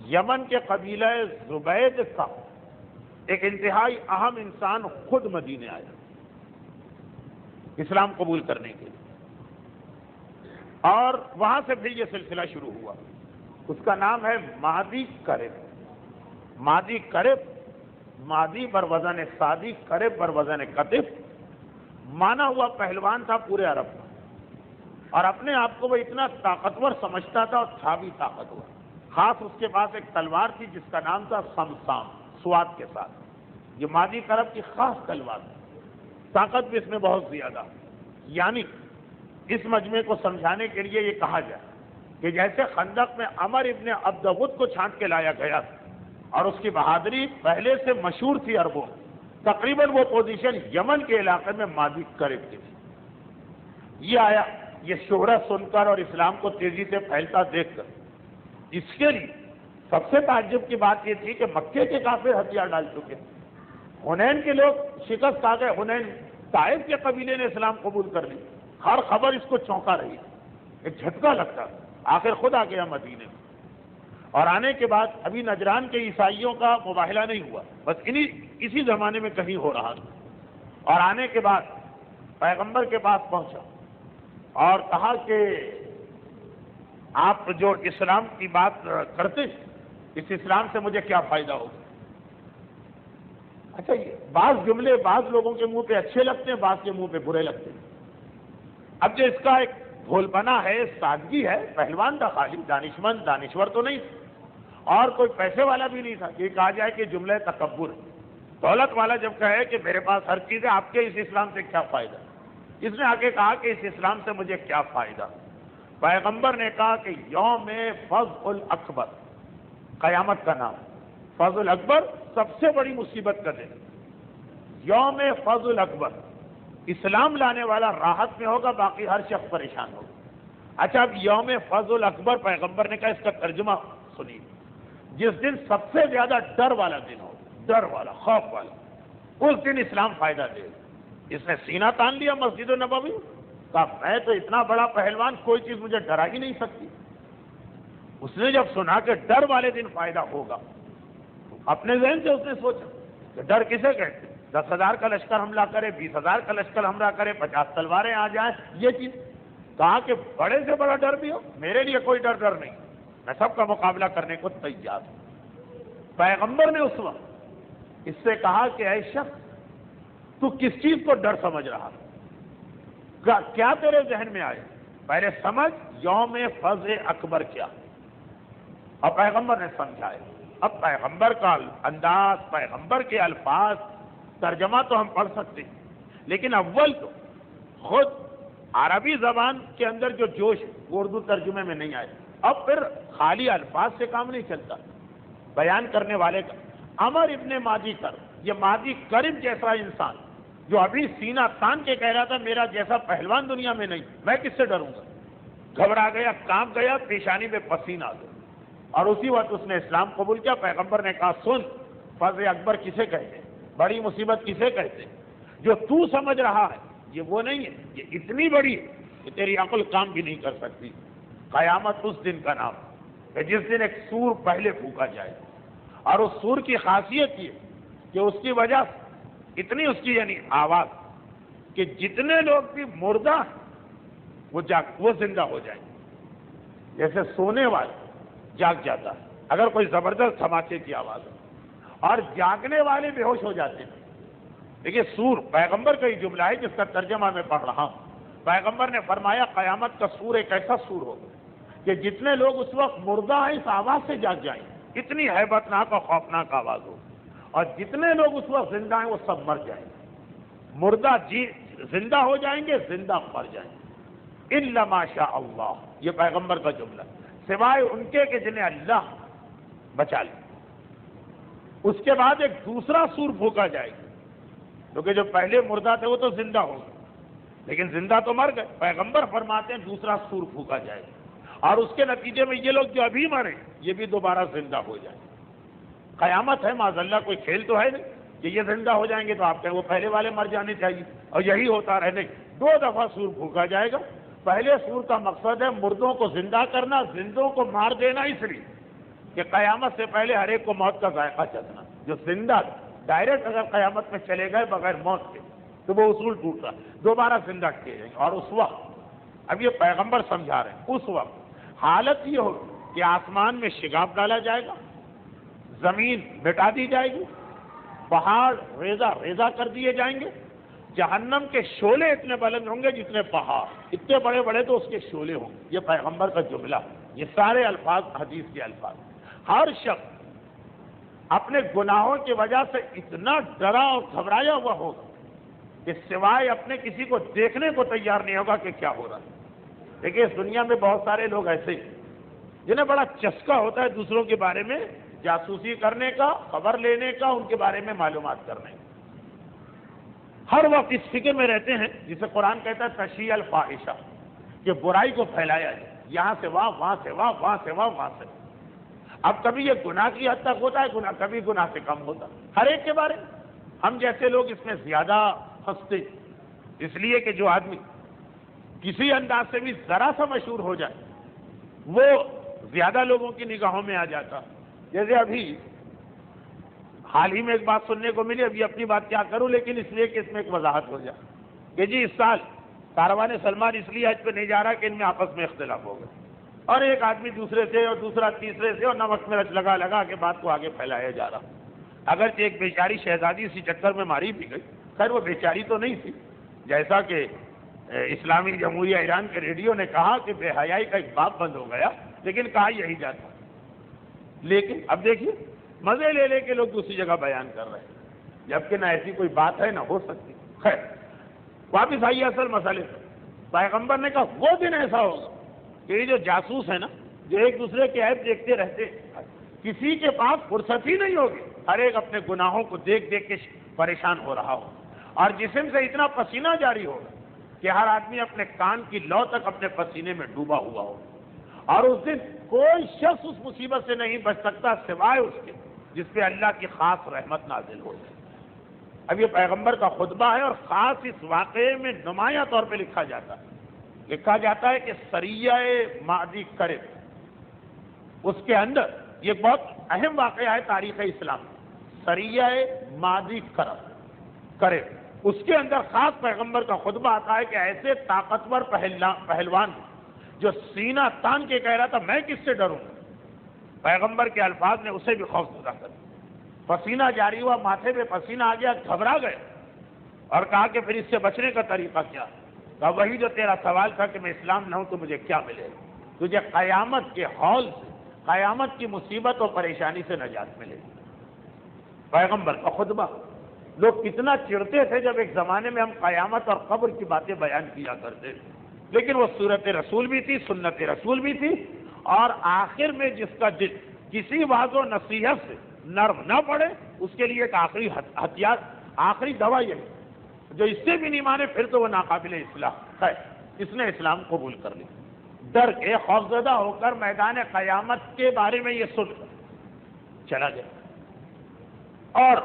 یمن کے قبیلہ زبید کا ایک انتہائی اہم انسان خود مدینے آیا اسلام قبول کرنے کے لیے، اور وہاں سے پھر یہ سلسلہ شروع ہوا۔ اس کا نام ہے مادی کرب۔ مادی کرب، مادی بر وزن صادی، کرب بر وزن کتف، مانا ہوا پہلوان تھا پورے عرب کا، اور اپنے آپ کو وہ اتنا طاقتور سمجھتا تھا اور تھا بھی طاقتور۔ خاص اس کے پاس ایک تلوار تھی جس کا نام تھا سمسام، سواد کے ساتھ۔ یہ مادی کرب کی خاص تلوار ہے، طاقت بھی اس میں بہت زیادہ۔ یعنی اس مجمع کو سمجھانے کے لیے یہ کہا جائے کہ جیسے خندق میں عمر ابن عبدود کو چھانٹ کے لایا گیا اور اس کی بہادری پہلے سے مشہور تھی عربوں، تقریباً وہ پوزیشن یمن کے علاقے میں مادی کرب کی تھی۔ یہ آیا، یہ شہرت سن کر اور اسلام کو تیزی سے پھیلتا دیکھ کر اس کے لیے سب سے تعجب کی بات یہ تھی کہ مکے کے کافر ہتھیار ڈال چکے، حنین کے لوگ شکست آ گئے، حنین طائف کے قبیلے نے اسلام قبول کر لی۔ ہر خبر اس کو چونکا رہی، ایک جھٹکا لگتا، آخر خود آ گیا مدینے میں۔ اور آنے کے بعد ابھی نجران کے عیسائیوں کا مباہلہ نہیں ہوا، بس اسی زمانے میں کہیں ہو رہا تھا۔ اور آنے کے بعد پیغمبر کے پاس پہنچا اور کہا کہ آپ جو اسلام کی بات کرتے اس اسلام سے مجھے کیا فائدہ ہوگا؟ اچھا، یہ بعض جملے بعض لوگوں کے منہ پہ اچھے لگتے ہیں، بعض کے منہ پہ برے لگتے ہیں۔ اب جو اس کا ایک بھول پنا ہے، سادگی ہے، پہلوان تھا خالی، دانشمند دانشور تو نہیں تھا، اور کوئی پیسے والا بھی نہیں تھا کہ کہا جائے کہ جملہ تکبر۔ دولت والا جب کہے کہ میرے پاس ہر چیز ہے، آپ کے اس اسلام سے کیا فائدہ؟ اس نے آ کے کہا کہ اس اسلام سے مجھے کیا فائدہ؟ پیغمبر نے کہا کہ یوم فضل الاکبر، قیامت کا نام، فضل اکبر سب سے بڑی مصیبت کا دن، یوم فضل اکبر، اسلام لانے والا راحت میں ہوگا، باقی ہر شخص پریشان ہوگا۔ اچھا، اب یوم فضل اکبر پیغمبر نے کہا، اس کا ترجمہ سنیے، جس دن سب سے زیادہ ڈر والا دن ہو، ڈر والا، خوف والا، اس دن اسلام فائدہ دے گا۔ اس نے سینہ تان لیا مسجد نبوی، کہا میں تو اتنا بڑا پہلوان، کوئی چیز مجھے ڈرا ہی نہیں سکتی۔ اس نے جب سنا کہ ڈر والے دن فائدہ ہوگا، اپنے ذہن سے اس نے سوچا کہ ڈر کسے کہتے ہیں؟ 10,000 کا لشکر حملہ کرے، 20,000 کا لشکر حملہ کرے، 50 تلواریں آ جائیں، یہ چیز۔ کہا کہ بڑے سے بڑا ڈر بھی ہو، میرے لیے کوئی ڈر نہیں، میں سب کا مقابلہ کرنے کو تیار ہوں۔ پیغمبر نے اس وقت اس سے کہا کہ اے شخص، تو کس چیز کو ڈر سمجھ رہا؟ کیا تیرے ذہن میں آئے؟ پہلے سمجھ یوم فضل اکبر کیا۔ اور پیغمبر نے سمجھائے۔ اب پیغمبر کا انداز، پیغمبر کے الفاظ، ترجمہ تو ہم پڑھ سکتے ہیں، لیکن اول تو خود عربی زبان کے اندر جو جوش وہ اردو ترجمے میں نہیں آئے۔ اب پھر خالی الفاظ سے کام نہیں چلتا، بیان کرنے والے کا۔ عمر ابن مادی کرب، یہ مادی کرب جیسا انسان جو ابھی سینہ تان کے کہہ رہا تھا میرا جیسا پہلوان دنیا میں نہیں، میں کس سے ڈروں گا؟ گھبرا گیا، کانپ گیا، پیشانی میں پسینہ آ گیا، اور اسی وقت اس نے اسلام قبول کیا۔ پیغمبر نے کہا سن، فضل اکبر کسے کہتے ہیں؟ بڑی مصیبت کسے کہتے ہیں؟ جو تو سمجھ رہا ہے یہ وہ نہیں ہے، یہ اتنی بڑی ہے کہ تیری عقل کام بھی نہیں کر سکتی۔ قیامت اس دن کا نام کہ جس دن ایک سور پہلے پھونکا جائے، اور اس سور کی خاصیت یہ کہ اس کی وجہ سے اتنی اس کی یعنی آواز کہ جتنے لوگ بھی مردہ وہ زندہ ہو جائیں، جیسے سونے والے جاگ جاتا ہے اگر کوئی زبردست دھماکے کی آواز ہے، اور جاگنے والے بے ہوش ہو جاتے ہیں۔ دیکھیے سور پیغمبر کا ہی جملہ ہے جس کا ترجمہ میں پڑھ رہا ہوں۔ پیغمبر نے فرمایا قیامت کا سور ایک ایسا سور ہوگا کہ جتنے لوگ اس وقت مردہ ہیں اس آواز سے جاگ جائیں، اتنی ہیبتناک اور خوفناک آواز ہو، اور جتنے لوگ اس وقت زندہ ہیں وہ سب مر جائیں گے، مردہ زندہ ہو جائیں گے، زندہ مر جائیں گے، الا ما شاء اللہ، یہ پیغمبر کا جملہ، سوائے ان کے کہ جنہیں اللہ بچا لے۔ اس کے بعد ایک دوسرا سور پھونکا جائے گا، کیونکہ جو پہلے مردہ تھے وہ تو زندہ ہو گئے لیکن زندہ تو مر گئے۔ پیغمبر فرماتے ہیں دوسرا سور پھونکا جائے گا، اور اس کے نتیجے میں یہ لوگ جو ابھی مرے یہ بھی دوبارہ زندہ ہو جائیں۔ قیامت ہے معاذ اللہ، کوئی کھیل تو ہے نہیں کہ یہ زندہ ہو جائیں گے تو آپ کہیں وہ پہلے والے مر جانے چاہیے، اور یہی ہوتا رہنے۔ 2 دفعہ سور پھونکا جائے گا۔ پہلے سور کا مقصد ہے مردوں کو زندہ کرنا، زندوں کو مار دینا، اس لیے کہ قیامت سے پہلے ہر ایک کو موت کا ذائقہ چکھنا۔ جو زندہ ڈائریکٹ اگر قیامت میں چلے گئے بغیر موت کے تو وہ اصول ٹوٹا، دوبارہ زندہ کیے جائیں گے۔ اور اس وقت، اب یہ پیغمبر سمجھا رہے ہیں، اس وقت حالت یہ ہوگی کہ آسمان میں شگاف ڈالا جائے گا، زمین مٹا دی جائے گی، پہاڑ ریزہ ریزہ کر دیے جائیں گے، جہنم کے شعلے اتنے بلند ہوں گے جتنے پہاڑ، اتنے بڑے بڑے تو اس کے شعلے ہوں گے۔ یہ پیغمبر کا جملہ، یہ سارے الفاظ حدیث کے الفاظ۔ ہر شخص اپنے گناہوں کی وجہ سے اتنا ڈرا اور گھبرایا ہوا ہوگا کہ سوائے اپنے کسی کو دیکھنے کو تیار نہیں ہوگا کہ کیا ہو رہا ہے۔ دیکھیے اس دنیا میں بہت سارے لوگ ایسے ہیں جنہیں بڑا چسکا ہوتا ہے دوسروں کے بارے میں جاسوسی کرنے کا، خبر لینے کا، ان کے بارے میں معلومات کرنے کا۔ ہر وقت اس فکر میں رہتے ہیں جسے قرآن کہتا ہے تشیع الفاحشہ، کہ برائی کو پھیلایا جائے، یہاں سے وہاں، وہاں سے وہاں، وہاں سے وہاں، وہاں سے۔ اب کبھی یہ گناہ کی حد تک ہوتا ہے، کبھی گناہ سے کم ہوتا ہے، ہر ایک کے بارے میں۔ ہم جیسے لوگ اس میں زیادہ ہنستے، اس لیے کہ جو آدمی کسی انداز سے بھی ذرا سا مشہور ہو جائے وہ زیادہ لوگوں کی نگاہوں میں آ جاتا۔ جیسے ابھی حال ہی میں ایک بات سننے کو ملی، ابھی اپنی بات کیا کروں لیکن اس لیے کہ اس میں ایک وضاحت ہو جائے کہ جی اس سال کاروان سلمان اس لیے حج پہ نہیں جا رہا کہ ان میں آپس میں اختلاف ہو گئے، اور ایک آدمی دوسرے سے اور دوسرا تیسرے سے، اور نمک مرچ لگا کے بات کو آگے پھیلایا جا رہا۔ اگرچہ ایک بیچاری شہزادی اسی چکر میں ماری بھی گئی، خیر وہ بیچاری تو نہیں تھی، جیسا کہ اسلامی جمہوریہ ایران کے ریڈیو نے کہا کہ بے حیائی کا ایک باب بند ہو گیا، لیکن کہا یہی جاتا۔ لیکن اب دیکھیے مزے لے لے کے لوگ دوسری جگہ بیان کر رہے ہیں، جبکہ نہ ایسی کوئی بات ہے نہ ہو سکتی۔ خیر واپس آئیے اصل مسئلے سے۔ پیغمبر نے کہا وہ دن ایسا ہوگا کہ یہ جو جاسوس ہے نا، جو ایک دوسرے کے عیب دیکھتے رہتے، کسی کے پاس فرصت ہی نہیں ہوگی، ہر ایک اپنے گناہوں کو دیکھ دیکھ کے پریشان ہو رہا ہو، اور جسم سے اتنا پسینہ جاری ہوگا کہ ہر آدمی اپنے کان کی لو تک اپنے پسینے میں ڈوبا ہوا ہو، اور اس دن کوئی شخص اس مصیبت سے نہیں بچ سکتا سوائے اس کے جس پہ اللہ کی خاص رحمت نازل ہو جائے۔ اب یہ پیغمبر کا خطبہ ہے، اور خاص اس واقعے میں نمایاں طور پہ لکھا جاتا ہے کہ سریہ مادی کرب، اس کے اندر یہ بہت اہم واقعہ ہے تاریخ اسلام، سریہ مادی کرب، اس کے اندر خاص پیغمبر کا خطبہ آتا ہے کہ ایسے طاقتور پہلوان جو سینہ تان کے کہہ رہا تھا میں کس سے ڈروں، پیغمبر کے الفاظ نے اسے بھی خوف زدہ کر دیا، پسینہ جاری ہوا، ماتھے پہ پسینہ آ گیا، گھبرا گئے، اور کہا کہ پھر اس سے بچنے کا طریقہ کیا؟ کہا وہی جو تیرا سوال تھا کہ میں اسلام نہ ہوں تو مجھے کیا ملے گا؟ تجھے قیامت کے ہول سے، قیامت کی مصیبت اور پریشانی سے نجات ملے گی۔ پیغمبر کا خطبہ، لوگ کتنا چڑھتے تھے جب ایک زمانے میں ہم قیامت اور قبر کی باتیں بیان کیا کرتے تھے، لیکن وہ سورت رسول بھی تھی، سنت رسول بھی تھی، اور آخر میں جس کا دل کسی واعظ و نصیحت سے نرم نہ پڑے اس کے لیے ایک آخری ہتھیار، آخری دوا یہی، جو اس سے بھی نہیں مانے پھر تو وہ ناقابل اصلاح ہے۔ اس نے اسلام قبول کر لی، ڈر کے خوفزدہ ہو کر میدان قیامت کے بارے میں یہ سن کر چلا گیا، اور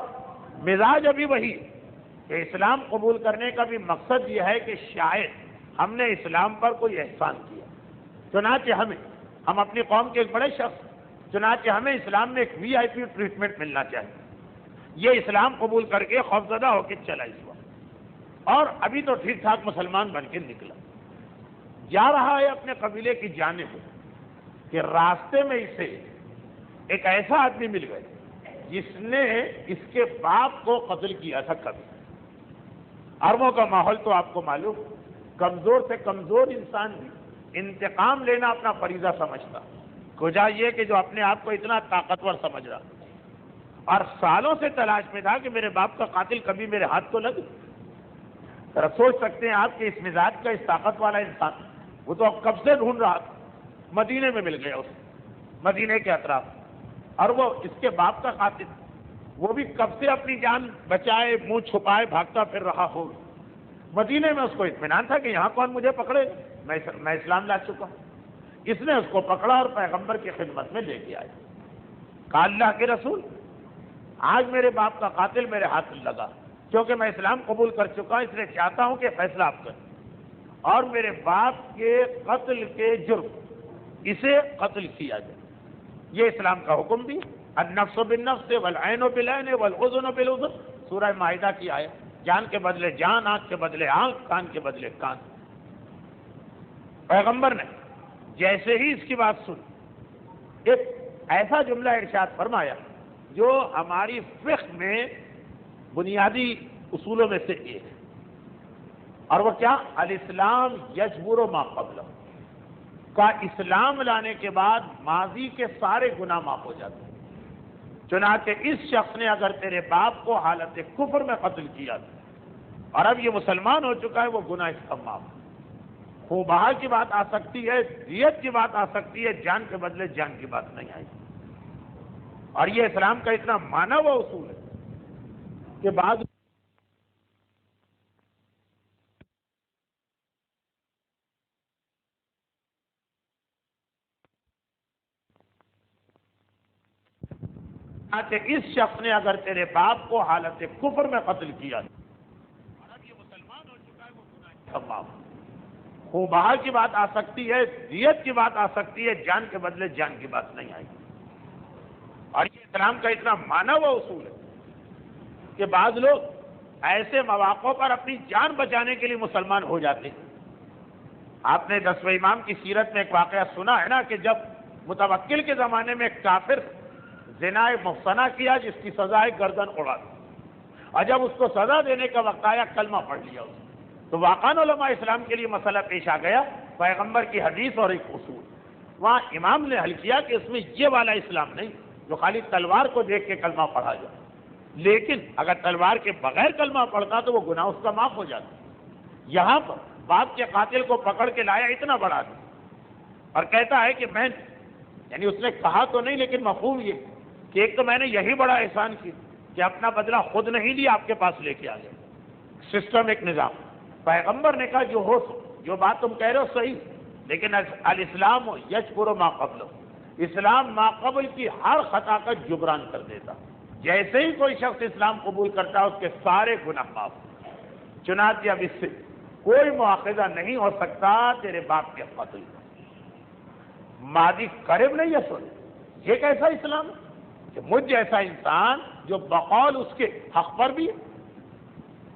مزاج ابھی وہی کہ اسلام قبول کرنے کا بھی مقصد یہ ہے کہ شاید ہم نے اسلام پر کوئی احسان کیا، چنانچہ ہم اپنی قوم کے ایک بڑے شخص، چنانچہ ہمیں اسلام میں ایک وی آئی پی ٹریٹمنٹ ملنا چاہیے۔ یہ اسلام قبول کر کے خوفزدہ ہو کے چلا اس وقت، اور ابھی تو ٹھیک ٹھاک مسلمان بن کے نکلا، جا رہا ہے اپنے قبیلے کی جانب کہ راستے میں اسے ایک ایسا آدمی مل گئے جس نے اس کے باپ کو قتل کیا تھا کبھی۔ عربوں کا ماحول تو آپ کو معلوم، کمزور سے کمزور انسان بھی انتقام لینا اپنا فریضہ سمجھتا، وجہ یہ کہ جو اپنے آپ کو اتنا طاقتور سمجھ رہا اور سالوں سے تلاش میں تھا کہ میرے باپ کا قاتل کبھی میرے ہاتھ کو لگے۔ ذرا سوچ سکتے ہیں آپ کہ اس مزاج کا، اس طاقت والا انسان وہ تو اب کب سے ڈھونڈ رہا تھا، مدینے میں مل گیا اسے، مدینے کے اطراف، اور وہ اس کے باپ کا قاتل، وہ بھی کب سے اپنی جان بچائے، منہ چھپائے بھاگتا پھر رہا ہو۔ مدینے میں اس کو اطمینان تھا کہ یہاں کون مجھے پکڑے، میں اسلام لا چکا ہوں۔ اس نے اس کو پکڑا اور پیغمبر کی خدمت میں لے کے آیا، کہا اللہ کے رسول، آج میرے باپ کا قاتل میرے ہاتھ لگا، کیونکہ میں اسلام قبول کر چکا ہوں، اس لیے چاہتا ہوں کہ فیصلہ آپ کریں اور میرے باپ کے قتل کے جرم اسے قتل کیا جائے۔ یہ اسلام کا حکم بھی، النفس بالنفس والعین بالعین والاذن بالاذن، سورہ مائدہ کی آیت، جان کے بدلے جان، آنکھ کے بدلے آنکھ، کان کے بدلے کان۔ پیغمبر نے جیسے ہی اس کی بات سنی، ایک ایسا جملہ ارشاد فرمایا جو ہماری فقہ میں بنیادی اصولوں میں سے ایک ہے، اور وہ کیا؟ الاسلام یجبر ما قبلہ، کا اسلام لانے کے بعد ماضی کے سارے گناہ معاف ہو جاتے ہیں۔ چنانچہ اس شخص نے اگر تیرے باپ کو حالت کفر میں قتل کیا تھا اور اب یہ مسلمان ہو چکا ہے، وہ گناہ اس کا معاف۔ خوب بہا کی بات آ سکتی ہے، دیت کی بات آ سکتی ہے، جان کے بدلے جان کی بات نہیں آئی۔ اور یہ اسلام کا اتنا مانا ہوا اصول ہے کہ بعض اس شخص نے اگر تیرے باپ کو حالت کفر میں قتل کیا اور اب یہ مسلمان ہو چکا ہے، وہ گناہ معاف۔ خوب بہا کی بات آ سکتی ہے، دیت کی بات آ سکتی ہے، جان کے بدلے جان کی بات نہیں آئی۔ اور یہ اسلام کا اتنا مانا ہوا اصول ہے کہ بعض لوگ ایسے مواقع پر اپنی جان بچانے کے لیے مسلمان ہو جاتے ہیں۔ آپ نے 10ویں امام کی سیرت میں ایک واقعہ سنا ہے نا کہ جب متوکل کے زمانے میں ایک کافر زنا محصنہ کیا جس کی سزا ہے گردن اڑا دی، اور جب اس کو سزا دینے کا وقت آیا کلمہ پڑھ لیا اس نے، تو واقعاً علماء اسلام کے لیے مسئلہ پیش آ گیا، پیغمبر کی حدیث اور ایک اصول، وہاں امام نے حل کیا کہ اس میں یہ والا اسلام نہیں جو خالی تلوار کو دیکھ کے کلمہ پڑھا جائے، لیکن اگر تلوار کے بغیر کلمہ پڑھتا تو وہ گناہ اس کا معاف ہو جاتا۔ یہاں پر باپ کے قاتل کو پکڑ کے لایا اتنا بڑا آدمی، اور کہتا ہے کہ میں، یعنی اس نے کہا تو نہیں لیکن مفہوم یہ کہ ایک تو میں نے یہی بڑا احسان کیا کہ اپنا بدلہ خود نہیں لیا، آپ کے پاس لے کے آ گیا، سسٹم، ایک نظام۔ پیغمبر نے کہا جو ہو، جو بات تم کہہ رہے ہو صحیح، لیکن الاسلام یجبر ما قبل، اسلام ما قبل کی ہر خطا کا جبران کر دیتا۔ جیسے ہی کوئی شخص اسلام قبول کرتا ہے اس کے سارے گناہ معاف۔ چنانچہ اب اس سے کوئی مواخذہ نہیں ہو سکتا تیرے باپ کے قتل کا۔ ماضی قریب نہیں ہے، سن یہ کیسا اسلام ہے کہ مجھ جیسا انسان جو بقول اس کے حق پر بھی ہے،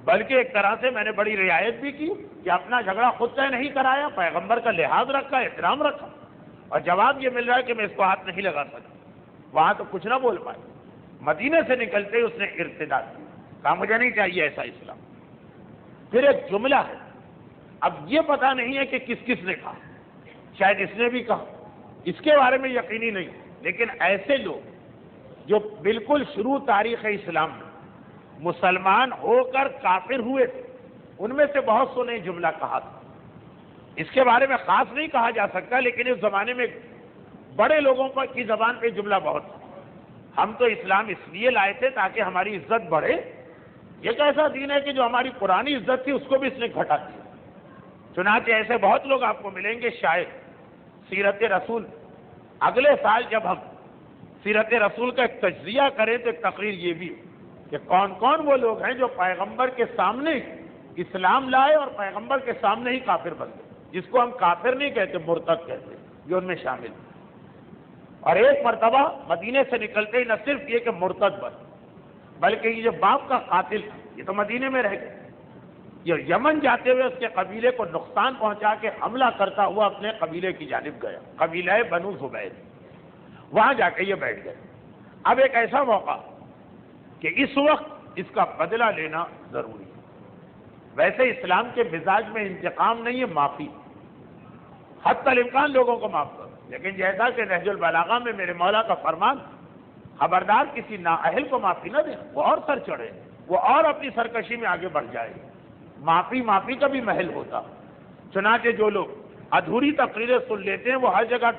بلکہ ایک طرح سے میں نے بڑی رعایت بھی کی کہ اپنا جھگڑا خود سے نہیں کرایا، پیغمبر کا لحاظ رکھا، احترام رکھا، اور جواب یہ مل رہا ہے کہ میں اس کو ہاتھ نہیں لگا سکتا۔ وہاں تو کچھ نہ بول پائے، مدینے سے نکلتے ہی اس نے ارتداد کی، کہا مجھے نہیں چاہیے ایسا اسلام۔ پھر ایک جملہ ہے، اب یہ پتہ نہیں ہے کہ کس کس نے کہا، شاید اس نے بھی کہا، اس کے بارے میں یقینی نہیں، لیکن ایسے لوگ جو بالکل شروع تاریخ اسلام میں مسلمان ہو کر کافر ہوئے تھے، ان میں سے بہت سو نے جملہ کہا تھا۔ اس کے بارے میں خاص نہیں کہا جا سکتا، لیکن اس زمانے میں بڑے لوگوں کی زبان پہ جملہ بہت تھا، ہم تو اسلام اس لیے لائے تھے تاکہ ہماری عزت بڑھے۔ یہ ایک ایسا دین ہے کہ جو ہماری پرانی عزت تھی اس کو بھی اس نے گھٹا دیا۔ چنانچہ ایسے بہت لوگ آپ کو ملیں گے، شاید سیرت رسول، اگلے سال جب ہم سیرت رسول کا ایک تجزیہ کریں تو ایک تقریر یہ بھی کہ کون کون وہ لوگ ہیں جو پیغمبر کے سامنے اسلام لائے اور پیغمبر کے سامنے ہی کافر بن گئے، جس کو ہم کافر نہیں کہتے، مرتد کہتے، جو ان میں شامل ہیں۔ اور ایک مرتبہ مدینے سے نکلتے ہی نہ صرف یہ کہ مرتد بن، بلکہ یہ جو باپ کا قاتل تھا یہ تو مدینے میں رہ گئے، یہ یمن جاتے ہوئے اس کے قبیلے کو نقصان پہنچا کے حملہ کرتا ہوا اپنے قبیلے کی جانب گیا، قبیلہ بنو زبیر، وہاں جا کے یہ بیٹھ گئے۔ اب ایک ایسا موقع کہ اس وقت اس کا بدلہ لینا ضروری ہے۔ ویسے اسلام کے مزاج میں انتقام نہیں ہے، معافی، حتی الامکان لوگوں کو معاف کرو، لیکن جیسا کہ نہج البلاغہ میں میرے مولا کا فرمان، خبردار کسی نااہل کو معافی نہ دیں، وہ اور سر چڑھے، وہ اور اپنی سرکشی میں آگے بڑھ جائے۔ معافی کا بھی محل ہوتا، چنانچہ جو لوگ ادھوری تقریریں سن لیتے ہیں وہ ہر جگہ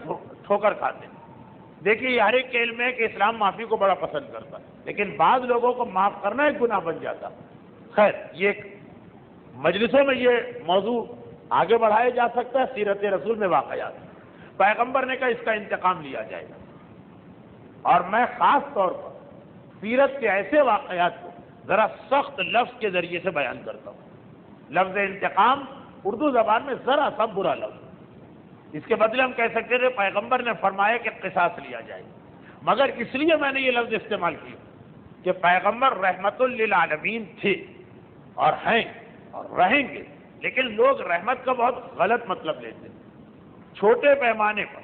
ٹھوکر کھاتے ہیں۔ دیکھیے یہ ہر ایک کے علم ہے کہ اسلام معافی کو بڑا پسند کرتا ہے، لیکن بعض لوگوں کو معاف کرنا ایک گناہ بن جاتا۔ خیر، یہ مجلسوں میں یہ موضوع آگے بڑھایا جا سکتا ہے، سیرت رسول میں واقعات، پیغمبر نے کہا اس کا انتقام لیا جائے گا، اور میں خاص طور پر سیرت کے ایسے واقعات کو ذرا سخت لفظ کے ذریعے سے بیان کرتا ہوں۔ لفظ انتقام اردو زبان میں ذرا سا برا لفظ، اس کے بدلے ہم کہہ سکتے تھے پیغمبر نے فرمایا کہ قصاص لیا جائے، مگر اس لیے میں نے یہ لفظ استعمال کیا کہ پیغمبر رحمت للعالمین تھے اور ہیں اور رہیں گے، لیکن لوگ رحمت کا بہت غلط مطلب لیتے ہیں۔ چھوٹے پیمانے پر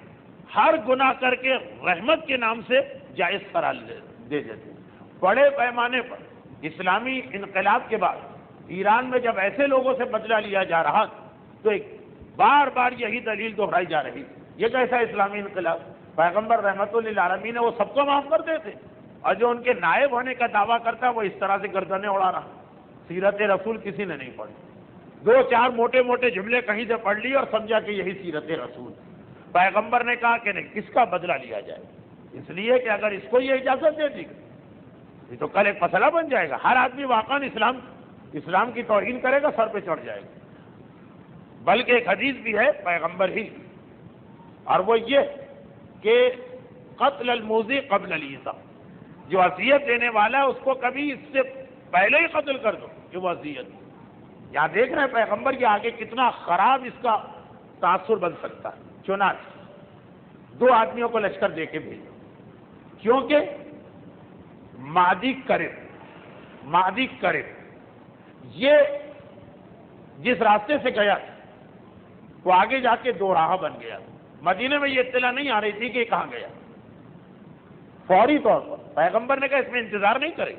ہر گناہ کر کے رحمت کے نام سے جائز قرار دے دیتے ہیں۔ بڑے پیمانے پر اسلامی انقلاب کے بعد ایران میں جب ایسے لوگوں سے بدلہ لیا جا رہا تو ایک بار بار یہی دلیل دہرائی جا رہی، یہ کیسا اسلامی انقلاب؟ پیغمبر رحمت للعالمین نے وہ سب کو معاف کر دیتے، اور جو ان کے نائب ہونے کا دعویٰ کرتا وہ اس طرح سے گردنیں اڑا رہا۔ سیرت رسول کسی نے نہیں پڑھی، دو چار موٹے موٹے جملے کہیں سے پڑھ لی اور سمجھا کہ یہی سیرت رسول۔ پیغمبر نے کہا کہ نہیں، کس کا بدلہ لیا جائے، اس لیے کہ اگر اس کو یہ اجازت دے دی یہ تو کل ایک مسئلہ بن جائے گا، ہر آدمی واقعاً اسلام کی توہین کرے گا، سر پہ چڑھ جائے گا۔ بلکہ ایک حدیث بھی ہے پیغمبر ہی، اور وہ یہ کہ قتل الموذی قبل الایذاء، جو اذیت دینے والا ہے اس کو کبھی اس سے پہلے ہی قتل کر دو کہ وہ اذیت۔ یہاں دیکھ رہے ہیں پیغمبر کے آگے کتنا خراب اس کا تاثر بن سکتا ہے۔ چنانچہ دو آدمیوں کو لشکر دے کے بھیجو، کیونکہ مادی کرب یہ جس راستے سے گیا وہ آگے جا کے دو راہ بن گیا۔ مدینے میں یہ اطلاع نہیں آ رہی تھی کہ یہ کہاں گیا۔ فوری طور پر پیغمبر نے کہا اس میں انتظار نہیں کریں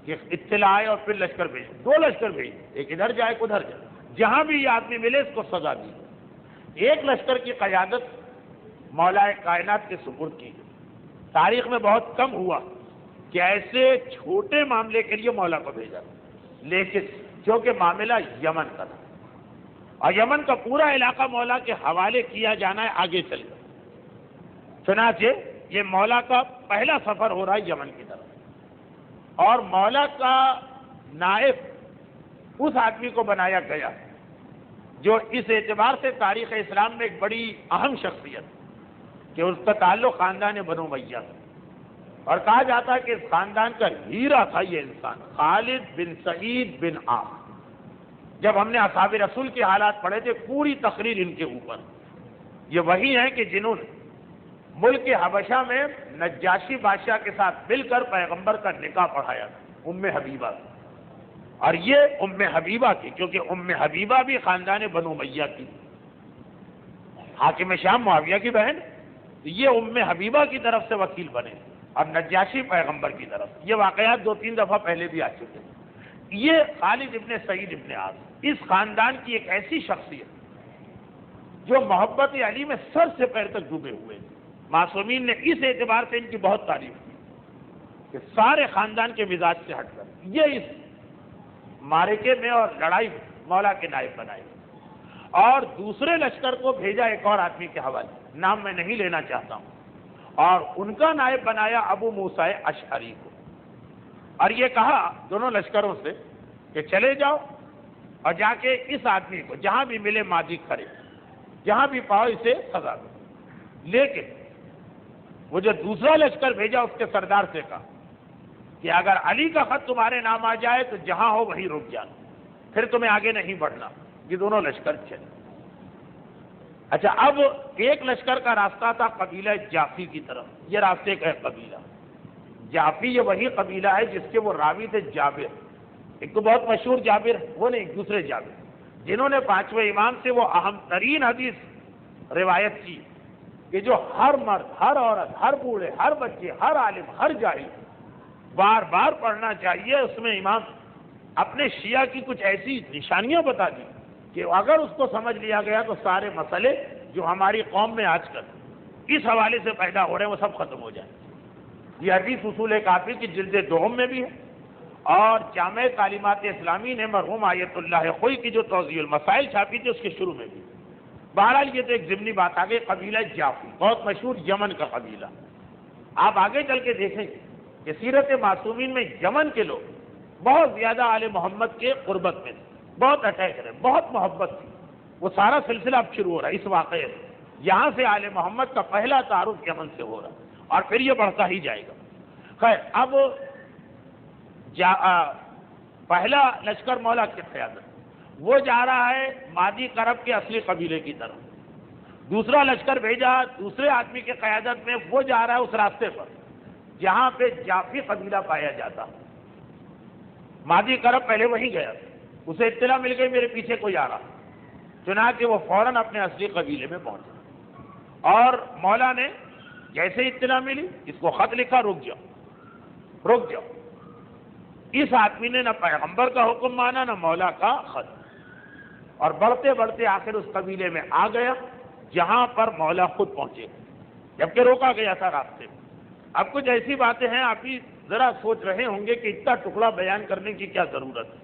کہ اطلاع آئے اور پھر لشکر بھیجو، دو لشکر بھیجو، ایک ادھر جائے ایک ادھر جائے، جہاں بھی یہ آدمی ملے اس کو سزا دی۔ ایک لشکر کی قیادت مولا کائنات کے سپرد کی۔ تاریخ میں بہت کم ہوا کہ ایسے چھوٹے معاملے کے لیے مولا کو بھیجا، لیکن کیونکہ معاملہ یمن کا تھا اور یمن کا پورا علاقہ مولا کے حوالے کیا جانا ہے آگے چل کر، چنانچہ یہ مولا کا پہلا سفر ہو رہا ہے یمن کی طرف، اور مولا کا نائب اس آدمی کو بنایا گیا جو اس اعتبار سے تاریخ اسلام میں ایک بڑی اہم شخصیت کہ اس کا تعلق خاندان بنو امیہ سے، اور کہا جاتا ہے کہ اس خاندان کا ہیرا تھا یہ انسان، خالد بن سعید بن عاص۔ جب ہم نے اصحاب رسول کے حالات پڑھے تھے پوری تقریر ان کے اوپر، یہ وہی ہیں کہ جنہوں نے ملک حبشہ میں نجاشی بادشاہ کے ساتھ مل کر پیغمبر کا نکاح پڑھایا تھا، ام حبیبہ، اور یہ ام حبیبہ کی، کیونکہ ام حبیبہ بھی خاندان بنو امیہ کی، حاکم شام معاویہ کی بہن، یہ ام حبیبہ کی طرف سے وکیل بنے اور نجاشی پیغمبر کی طرف۔ یہ واقعات دو تین دفعہ پہلے بھی آ چکے ہیں۔ یہ خالد ابن سعید ابن عاص اس خاندان کی ایک ایسی شخصیت جو محبت علی میں سر سے پیر تک ڈوبے ہوئے ہیں۔ معصومین نے اس اعتبار سے ان کی بہت تعریف کی کہ سارے خاندان کے مزاج سے ہٹ کر یہ اس معرکے میں اور لڑائی میں مولا کے نائب بنائے، اور دوسرے لشکر کو بھیجا ایک اور آدمی کے حوالے، نام میں نہیں لینا چاہتا ہوں، اور ان کا نائب بنایا ابو موسیٰ اشعری کو، اور یہ کہا دونوں لشکروں سے کہ چلے جاؤ اور جا کے اس آدمی کو جہاں بھی ملے ماضی کرے، جہاں بھی پاؤ اسے سزا دو۔ لیکن وہ جو دوسرا لشکر بھیجا اس کے سردار سے کہا کہ اگر علی کا خط تمہارے نام آ جائے تو جہاں ہو وہیں رک جانا، پھر تمہیں آگے نہیں بڑھنا. یہ دونوں لشکر چلے. اچھا، اب ایک لشکر کا راستہ تھا قبیلہ جعفی کی طرف. یہ راستے کا ہے قبیلہ جعفی. یہ وہی قبیلہ ہے جس کے وہ راوی تھے جابر. ایک تو بہت مشہور جابر، وہ نہیں، دوسرے جابر جنہوں نے پانچویں امام سے وہ اہم ترین حدیث روایت کی کہ جو ہر مرد، ہر عورت، ہر بوڑھے، ہر بچے، ہر عالم، ہر جاہل بار بار پڑھنا چاہیے. اس میں امام اپنے شیعہ کی کچھ ایسی نشانیاں بتا دی کہ اگر اس کو سمجھ لیا گیا تو سارے مسئلے جو ہماری قوم میں آج کل اس حوالے سے پیدا ہو رہے ہیں وہ سب ختم ہو جائیں. یہ حدیث اصول کافی کی جلد دوم میں بھی ہے، اور جامع تعلیمات اسلامی نے مرحوم آیت اللہ خوئی کی جو توضیح المسائل چھاپی تھی اس کے شروع میں بھی. بہرحال یہ تو ایک ضمنی بات آ گئی. قبیلہ جعفی بہت مشہور یمن کا قبیلہ. آپ آگے چل کے دیکھیں کہ سیرت معصومین میں یمن کے لوگ بہت زیادہ آل محمد کے قربت میں تھے، بہت اٹیچ رہے، بہت محبت تھی. وہ سارا سلسلہ اب شروع ہو رہا ہے اس واقعے سے. یہاں سے آل محمد کا پہلا تعارف یمن سے ہو رہا اور پھر یہ بڑھتا ہی جائے گا. خیر، اب پہلا لشکر مولا کی قیادت وہ جا رہا ہے مادی کرب کے اصلی قبیلے کی طرف. دوسرا لشکر بھیجا دوسرے آدمی کی قیادت میں، وہ جا رہا ہے اس راستے پر جہاں پہ جعفی قبیلہ پایا جاتا. مادی کرب پہلے وہیں گیا، اسے اطلاع مل گئی میرے پیچھے کوئی آ رہا، چنانچہ وہ فوراً اپنے اصلی قبیلے میں پہنچا. اور مولا نے جیسے اطلاع ملی اس کو خط لکھا، رک جاؤ رک جاؤ. اس آدمی نے نہ پیغمبر کا حکم مانا نہ مولا کا خط، اور بڑھتے بڑھتے آخر اس قبیلے میں آ گیا جہاں پر مولا خود پہنچے، جبکہ روکا گیا تھا راستے میں. اب کچھ ایسی باتیں ہیں، آپ ہی ذرا سوچ رہے ہوں گے کہ اتنا ٹکڑا بیان کرنے کی کیا ضرورت ہے.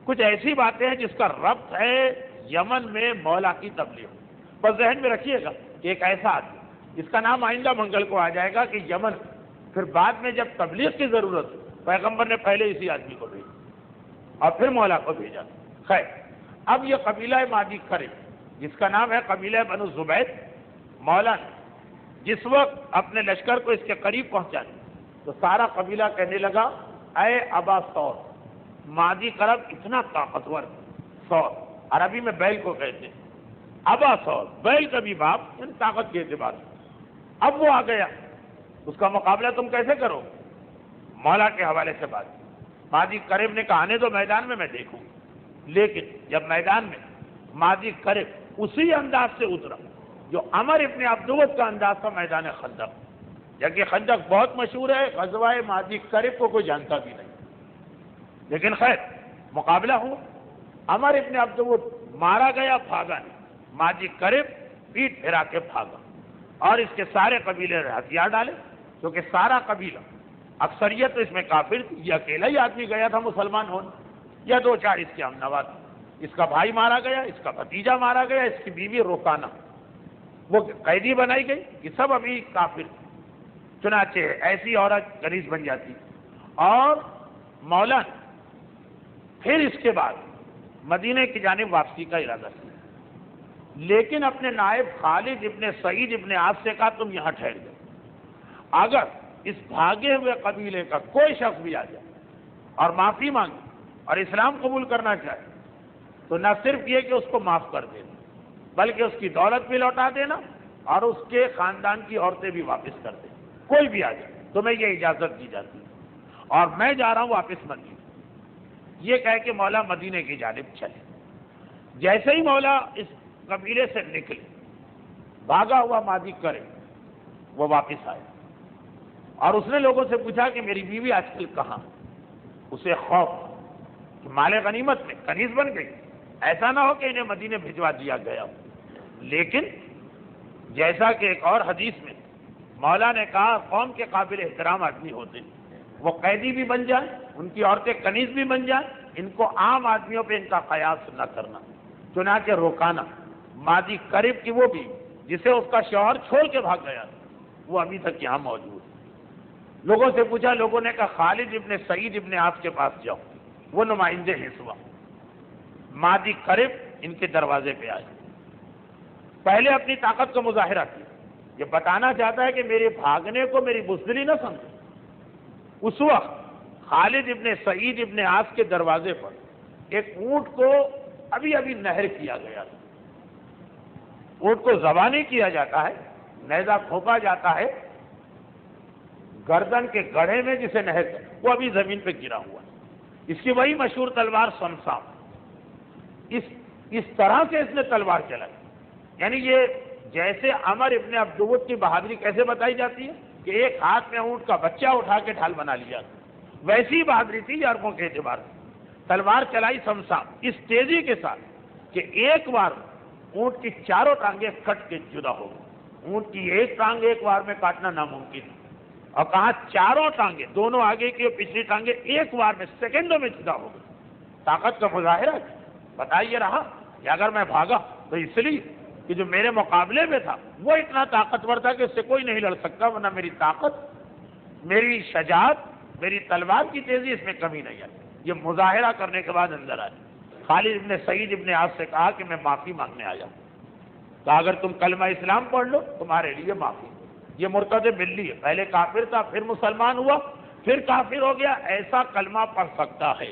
کچھ ایسی باتیں ہیں جس کا ربط ہے یمن میں مولا کی تبلیغ. بس ذہن میں رکھیے گا کہ ایک ایسا آدمی جس کا نام آئندہ منگل کو آ جائے گا کہ یمن، پھر بعد میں جب تبلیغ کی ضرورت ہو پیغمبر نے پہلے اسی آدمی کو بھیجا اور پھر مولا کو بھیجا. خیر، اب یہ قبیلہ مادی کرب جس کا نام ہے قبیلہ بنو زبید، مولا نے جس وقت اپنے لشکر کو اس کے قریب پہنچا تو سارا قبیلہ کہنے لگا اے ابا ثور. مادی کرب اتنا طاقتور، ثور عربی میں بیل کو کہتے ہیں، ابا ثور بیل کا بھی باپ، یعنی طاقت کے اعتبار سے. اب وہ آ گیا، اس کا مقابلہ تم کیسے کرو؟ مولا کے حوالے سے بات. مادی کرب نے کہا آنے دو میدان میں دیکھوں. لیکن جب میدان میں مادی کرب اسی انداز سے اترا جو عمر ابن عبدود کا انداز تھا میدان خندق. جبکہ خندق بہت مشہور ہے، غزوہ مادی کرب کو کوئی جانتا بھی نہیں، لیکن خیر مقابلہ ہوا. عمر ابن عبدود مارا گیا، بھاگا نہیں. مادی کرب پیٹ پھرا کے بھاگا اور اس کے سارے قبیلے نے ہتھیار ڈالے، کیونکہ سارا قبیلہ اکثریت تو اس میں کافر تھی. یہ اکیلا ہی آدمی گیا تھا مسلمان ہونے، یا دو چار اس کے ہم نوا تھے. اس کا بھائی مارا گیا، اس کا بھتیجا مارا گیا، اس کی بیوی روکانا وہ قیدی بنائی گئی. یہ سب ابھی کافر تھے. چنانچہ ایسی عورت کنیز بن جاتی. اور مولا نے پھر اس کے بعد مدینے کی جانب واپسی کا ارادہ کیا، لیکن اپنے نائب خالد ابن سعید ابن عاص سے کہا تم یہاں ٹھہر گئے. اگر اس بھاگے ہوئے قبیلے کا کوئی شخص بھی آ جائے اور معافی مانگے اور اسلام قبول کرنا چاہے تو نہ صرف یہ کہ اس کو معاف کر دینا، بلکہ اس کی دولت بھی لوٹا دینا اور اس کے خاندان کی عورتیں بھی واپس کر دینا. کوئی بھی آ جائے تمہیں یہ اجازت دی جاتی ہے، اور میں جا رہا ہوں واپس مدینے. یہ کہہ کے مولا مدینے کی جانب چلے. جیسے ہی مولا اس قبیلے سے نکلے، بھاگا ہوا مادی کرے وہ واپس آئے اور اس نے لوگوں سے پوچھا کہ میری بیوی آج کل کہاں؟ اسے خوف کہ مال غنیمت میں کنیز بن گئی، ایسا نہ ہو کہ انہیں مدینے بھجوا دیا گیا. لیکن جیسا کہ ایک اور حدیث میں مولا نے کہا قوم کے قابل احترام آدمی ہوتے ہیں، وہ قیدی بھی بن جائیں، ان کی عورتیں کنیز بھی بن جائیں، ان کو عام آدمیوں پہ ان کا قیاس نہ کرنا. چنانچہ روکانا. مادی کرب کی وہ بھی جسے اس کا شوہر چھوڑ کے بھاگ گیا وہ ابھی تک یہاں موجود. لوگوں سے پوچھا، لوگوں نے کہا خالد ابن سعید ابن عاص کے پاس جاؤ، وہ نمائندے ہیں اس وقت. مادی کرب ان کے دروازے پہ آئے، پہلے اپنی طاقت کا مظاہرہ کیا. یہ بتانا چاہتا ہے کہ میرے بھاگنے کو میری بزدلی نہ سمجھو. اس وقت خالد ابن سعید ابن عاص کے دروازے پر ایک اونٹ کو ابھی ابھی نہر کیا گیا تھا، اونٹ کو زبانی کیا جاتا ہے، نیزہ کھوپا جاتا ہے گردن کے گڑھے میں جسے نہر، وہ ابھی زمین پہ گرا ہوا ہے، اس کی وہی مشہور تلوار سمسام، اس طرح سے اس نے تلوار چلائی. یعنی یہ جیسے عمر ابن عبدود کی بہادری کیسے بتائی جاتی ہے کہ ایک ہاتھ میں اونٹ کا بچہ اٹھا کے ڈھال بنا لیا، ویسی بہادری تھی یہ عربوں کے اعتبار سے. تلوار چلائی سمسام اس تیزی کے ساتھ کہ ایک بار اونٹ کی چاروں ٹانگیں کٹ کے جدا ہو گئی. اونٹ کی ایک ٹانگ ایک بار میں کاٹنا ناممکن ہے، اور کہاں چاروں ٹانگیں، دونوں آگے کی اور پچھلی ٹانگیں ایک بار میں سیکنڈوں میں جدا ہو گئی. طاقت کا مظاہرہ بتائیے رہا کہ اگر میں بھاگا تو اس لیے کہ جو میرے مقابلے میں تھا وہ اتنا طاقتور تھا کہ اس سے کوئی نہیں لڑ سکتا، ورنہ میری طاقت، میری شجاعت، میری تلوار کی تیزی اس میں کمی نہیں ہے. یہ مظاہرہ کرنے کے بعد اندر آئے. خالد ابن سعید ابن عاص سے کہا کہ میں معافی مانگنے آیا، کہا اگر تم کلمہ اسلام پڑھ لو تمہارے لیے معافی. یہ مرتد ملی ہے، پہلے کافر تھا، پھر مسلمان ہوا، پھر کافر ہو گیا، ایسا کلمہ پڑھ سکتا ہے.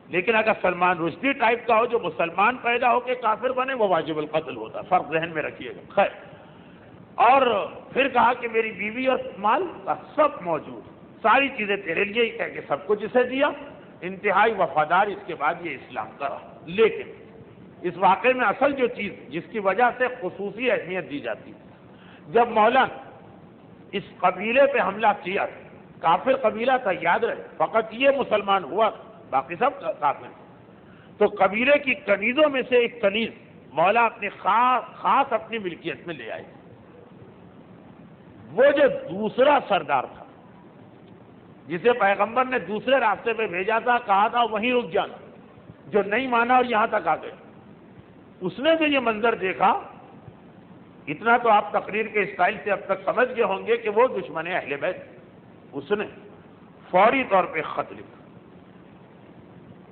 لیکن اگر سلمان رشدی ٹائپ کا ہو جو مسلمان پیدا ہو کے کافر بنے، وہ واجب القتل ہوتا. فرق ذہن میں رکھیے گا. خیر، اور پھر کہا کہ میری بیوی اور مال کا سب موجود، ساری چیزیں تیرے لیے ہی، کہہ کے سب کچھ اسے دیا. انتہائی وفادار اس کے بعد یہ اسلام کا رہا. لیکن اس واقعے میں اصل جو چیز جس کی وجہ سے خصوصی اہمیت دی جاتی ہے، جب مولا اس قبیلے پہ حملہ کیا، کافر قبیلہ تھا یاد رہے، فقط یہ مسلمان ہوا، باقی سب کافر. تو قبیلے کی کنیزوں میں سے ایک کنیز مولا اپنی خاص اپنی ملکیت میں لے آئے. وہ جو دوسرا سردار تھا جسے پیغمبر نے دوسرے راستے پہ بھیجا تھا، کہا تھا وہیں رک جانا، جو نہیں مانا اور یہاں تک آ گئے، اس نے جو یہ منظر دیکھا، اتنا تو آپ تقریر کے اسٹائل سے اب تک سمجھ گئے ہوں گے کہ وہ دشمن اہل بیت. اس نے فوری طور پہ خط لکھا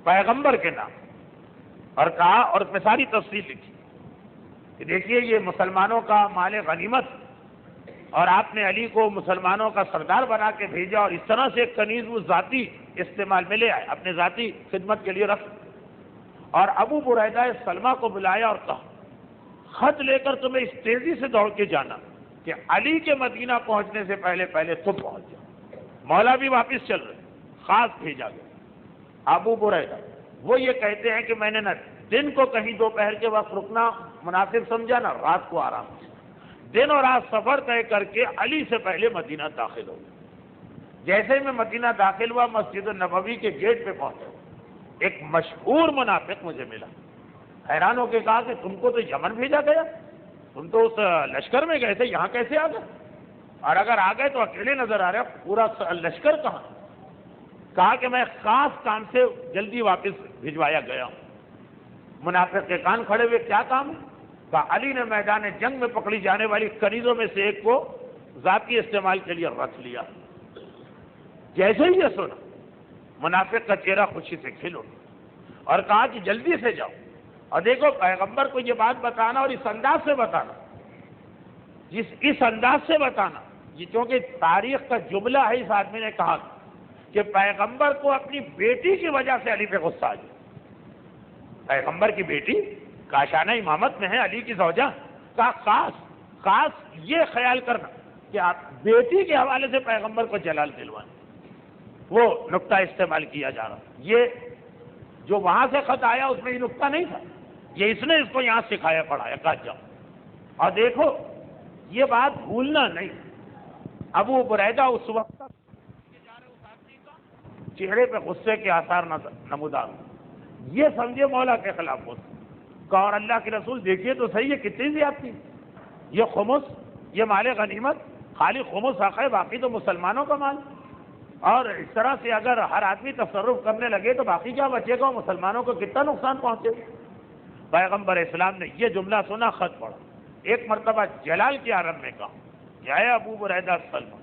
پیغمبر کے نام اور کہا، اور اس میں ساری تفصیل لکھی کہ دیکھیے یہ مسلمانوں کا مال غنیمت، اور آپ نے علی کو مسلمانوں کا سردار بنا کے بھیجا، اور اس طرح سے ایک کنیز وہ ذاتی استعمال میں لے آئے، اپنے ذاتی خدمت کے لیے رکھ. اور ابو بریدہ سلمہ کو بلایا اور کہا خط لے کر تمہیں اس تیزی سے دوڑ کے جانا کہ علی کے مدینہ پہنچنے سے پہلے تم پہنچ جاؤ. مولا بھی واپس چل رہے، خاص بھیجا گیا. ابو بریدہ وہ یہ کہتے ہیں کہ میں نے نہ دن کو کہیں دوپہر کے وقت رکنا مناسب سمجھا، نہ رات کو آرام کیا. دن اور رات سفر طے کر کے علی سے پہلے مدینہ داخل ہو گیا. جیسے میں مدینہ داخل ہوا، مسجد نبوی کے گیٹ پہ پہنچا، ایک مشہور منافق مجھے ملا. حیران ہو کے کہا کہ تم کو تو یمن بھیجا گیا، تم تو اس لشکر میں گئے تھے، یہاں کیسے آ گئے؟ اور اگر آ گئے تو اکیلے نظر آ رہے، پورا لشکر کہاں؟ کہا کہ میں خاص کام سے جلدی واپس بھجوایا گیا ہوں. منافق کے کان کھڑے ہوئے، کیا کام ہے؟ کہا علی نے میدان جنگ میں پکڑی جانے والی کنیزوں میں سے ایک کو ذاتی استعمال کے لیے رکھ لیا. جیسے ہی یہ سنا، منافق کا چہرہ خوشی سے کھل اٹھا اور کہا کہ جلدی سے جاؤ اور دیکھو پیغمبر کو یہ بات بتانا، اور اس انداز سے بتانا، اس انداز سے بتانا، یہ چونکہ تاریخ کا جملہ ہے. اس آدمی نے کہا کہ پیغمبر کو اپنی بیٹی کی وجہ سے علی پہ غصہ آ جائے. پیغمبر کی بیٹی کاشانہ امامت میں ہے، علی کی زوجہ کا خاص یہ خیال کرنا کہ آپ بیٹی کے حوالے سے پیغمبر کو جلال دلوائیں، وہ نقطہ استعمال کیا جا رہا. یہ جو وہاں سے خط آیا اس میں یہ نقطہ نہیں تھا، یہ اس نے اس کو یہاں سکھایا پڑھایا، کہا جاؤ. اور دیکھو یہ بات بھولنا نہیں، ابو بریدہ اس وقت تک چہرے پہ غصے کے آثار نمودار، یہ سمجھے مولا کے خلاف ہو. اور اللہ کے رسول دیکھیے تو صحیح ہے کتنی زیادتی، یہ خمس، یہ مال غنیمت خالی خمس حق ہے، باقی تو مسلمانوں کا مال. اور اس طرح سے اگر ہر آدمی تصرف کرنے لگے تو باقی کیا بچے گا، مسلمانوں کو کتنا نقصان پہنچے گا. پیغمبر اسلام نے یہ جملہ سنا، خط پڑھا. ایک مرتبہ جلال کے عالم میں کہا کہ اے ابو بریدہ سلمہ،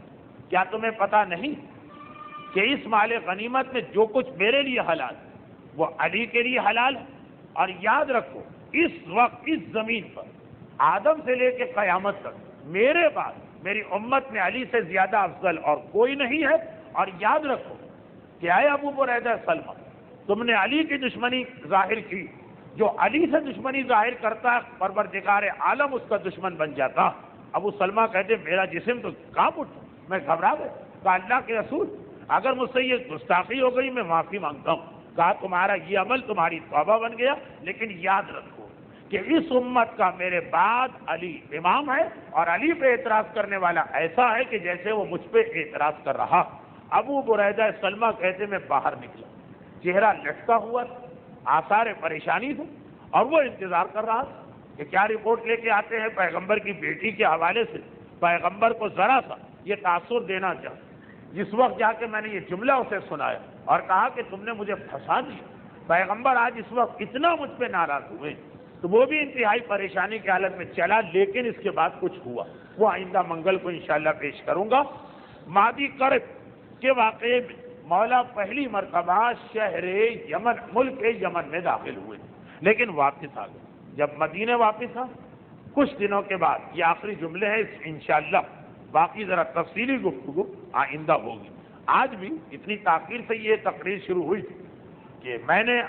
کیا تمہیں پتہ نہیں کہ اس مال غنیمت میں جو کچھ میرے لیے حلال وہ علی کے لیے حلال ہے. اور یاد رکھو اس وقت اس زمین پر آدم سے لے کے قیامت تک میرے بعد میری امت میں علی سے زیادہ افضل اور کوئی نہیں ہے. اور یاد رکھو کہ اے ابو بریدہ سلمہ، تم نے علی کی دشمنی ظاہر کی، جو علی سے دشمنی ظاہر کرتا ہے پروردگار عالم اس کا دشمن بن جاتا۔ ابو سلمہ کہتے میرا جسم تو کانپ اٹھا، میں گھبرا گیا۔ کہا اللہ کے رسول اگر مجھ سے یہ گستاخی ہو گئی میں معافی مانگتا ہوں۔ کہا تمہارا یہ عمل تمہاری توبہ بن گیا، لیکن یاد رکھو کہ اس امت کا میرے بعد علی امام ہے، اور علی پہ اعتراض کرنے والا ایسا ہے کہ جیسے وہ مجھ پہ اعتراض کر رہا۔ ابو بریدہ سلمہ کہتے میں باہر نکلا، چہرہ لٹکا ہوا تھا، آثار پریشانی تھے، اور وہ انتظار کر رہا تھا کہ کیا رپورٹ لے کے آتے ہیں پیغمبر کی بیٹی کے حوالے سے۔ پیغمبر کو ذرا سا یہ تاثر دینا چاہتا۔ جس وقت جا کے میں نے یہ جملہ اسے سنایا اور کہا کہ تم نے مجھے پھنسا دیا، پیغمبر آج اس وقت اتنا مجھ پہ ناراض ہوئے، تو وہ بھی انتہائی پریشانی کی حالت میں چلا، لیکن اس کے بعد کچھ ہوا، وہ آئندہ منگل کو انشاءاللہ پیش کروں گا۔ مادی کرب کے واقعے میں مولا پہلی مرتبہ شہر یمن، ملک یمن میں داخل ہوئے، لیکن واپس آ گئے۔ جب مدینے واپس آ کچھ دنوں کے بعد، یہ آخری جملے ہیں انشاءاللہ، باقی ذرا تفصیلی گفتگو آئندہ ہوگی۔ آج بھی اتنی تاخیر سے یہ تقریر شروع ہوئی تھی کہ میں نے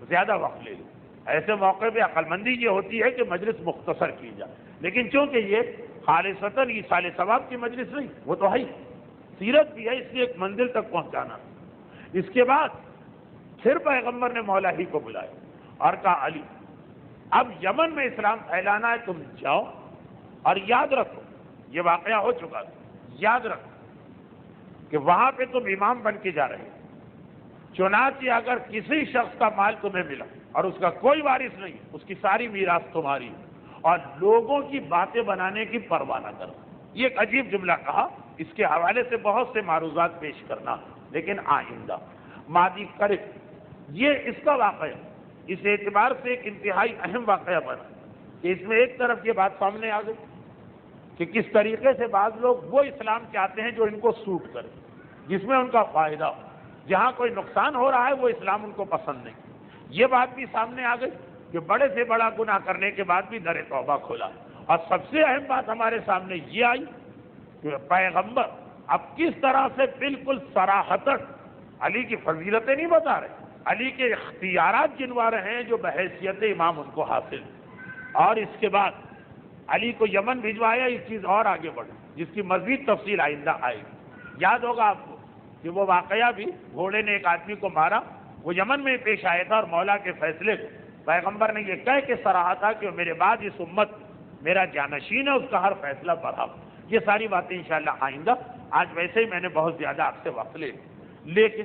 زیادہ وقت لے لیا۔ ایسے موقع پہ عقل مندی یہ ہوتی ہے کہ مجلس مختصر کی جائے، لیکن چونکہ یہ خالصتاً ایصال ثواب کی مجلس نہیں، وہ تو ہے ہی، سیرت بھی ہے، اس لیے ایک منزل تک پہنچانا۔ اس کے بعد پھر پیغمبر نے مولا ہی کو بلایا اور کہا علی اب یمن میں اسلام پھیلانا ہے، تم جاؤ، اور یاد رکھو یہ واقعہ ہو چکا تھا، یاد رکھو کہ وہاں پہ تم امام بن کے جا رہے ہو، چنانچہ اگر کسی شخص کا مال تمہیں ملا اور اس کا کوئی وارث نہیں، اس کی ساری میراث تمہاری، اور لوگوں کی باتیں بنانے کی پرواہ نہ کرو۔ یہ ایک عجیب جملہ کہا، اس کے حوالے سے بہت سے معروضات پیش کرنا، لیکن آئندہ۔ مادی کرب یہ اس کا واقعہ اس اعتبار سے ایک انتہائی اہم واقعہ بنا کہ اس میں ایک طرف یہ بات سامنے آ گئی کہ کس طریقے سے بعض لوگ وہ اسلام چاہتے ہیں جو ان کو سوٹ کرے، جس میں ان کا فائدہ ہو، جہاں کوئی نقصان ہو رہا ہے وہ اسلام ان کو پسند نہیں۔ یہ بات بھی سامنے آ گئی کہ بڑے سے بڑا گناہ کرنے کے بعد بھی در توبہ کھولا، اور سب سے اہم بات ہمارے سامنے یہ آئی کہ پیغمبر اب کس طرح سے بالکل صراحتاً علی کی فضیلتیں نہیں بتا رہے، علی کے اختیارات گنوا رہے ہیں جو بحیثیت امام ان کو حاصل، اور اس کے بعد علی کو یمن بھجوایا، یہ چیز اور آگے بڑھی جس کی مزید تفصیل آئندہ آئے گی۔ یاد ہوگا آپ کو کہ وہ واقعہ بھی گھوڑے نے ایک آدمی کو مارا، وہ یمن میں پیش آیا تھا، اور مولا کے فیصلے کو پیغمبر نے یہ کہہ کے سراہا تھا کہ میرے بعد اس امت میرا جانشین ہے، اس کا ہر فیصلہ پڑھا۔ یہ ساری باتیں انشاءاللہ آئندہ۔ آج ویسے ہی میں نے بہت زیادہ آپ سے وقت لے، لیکن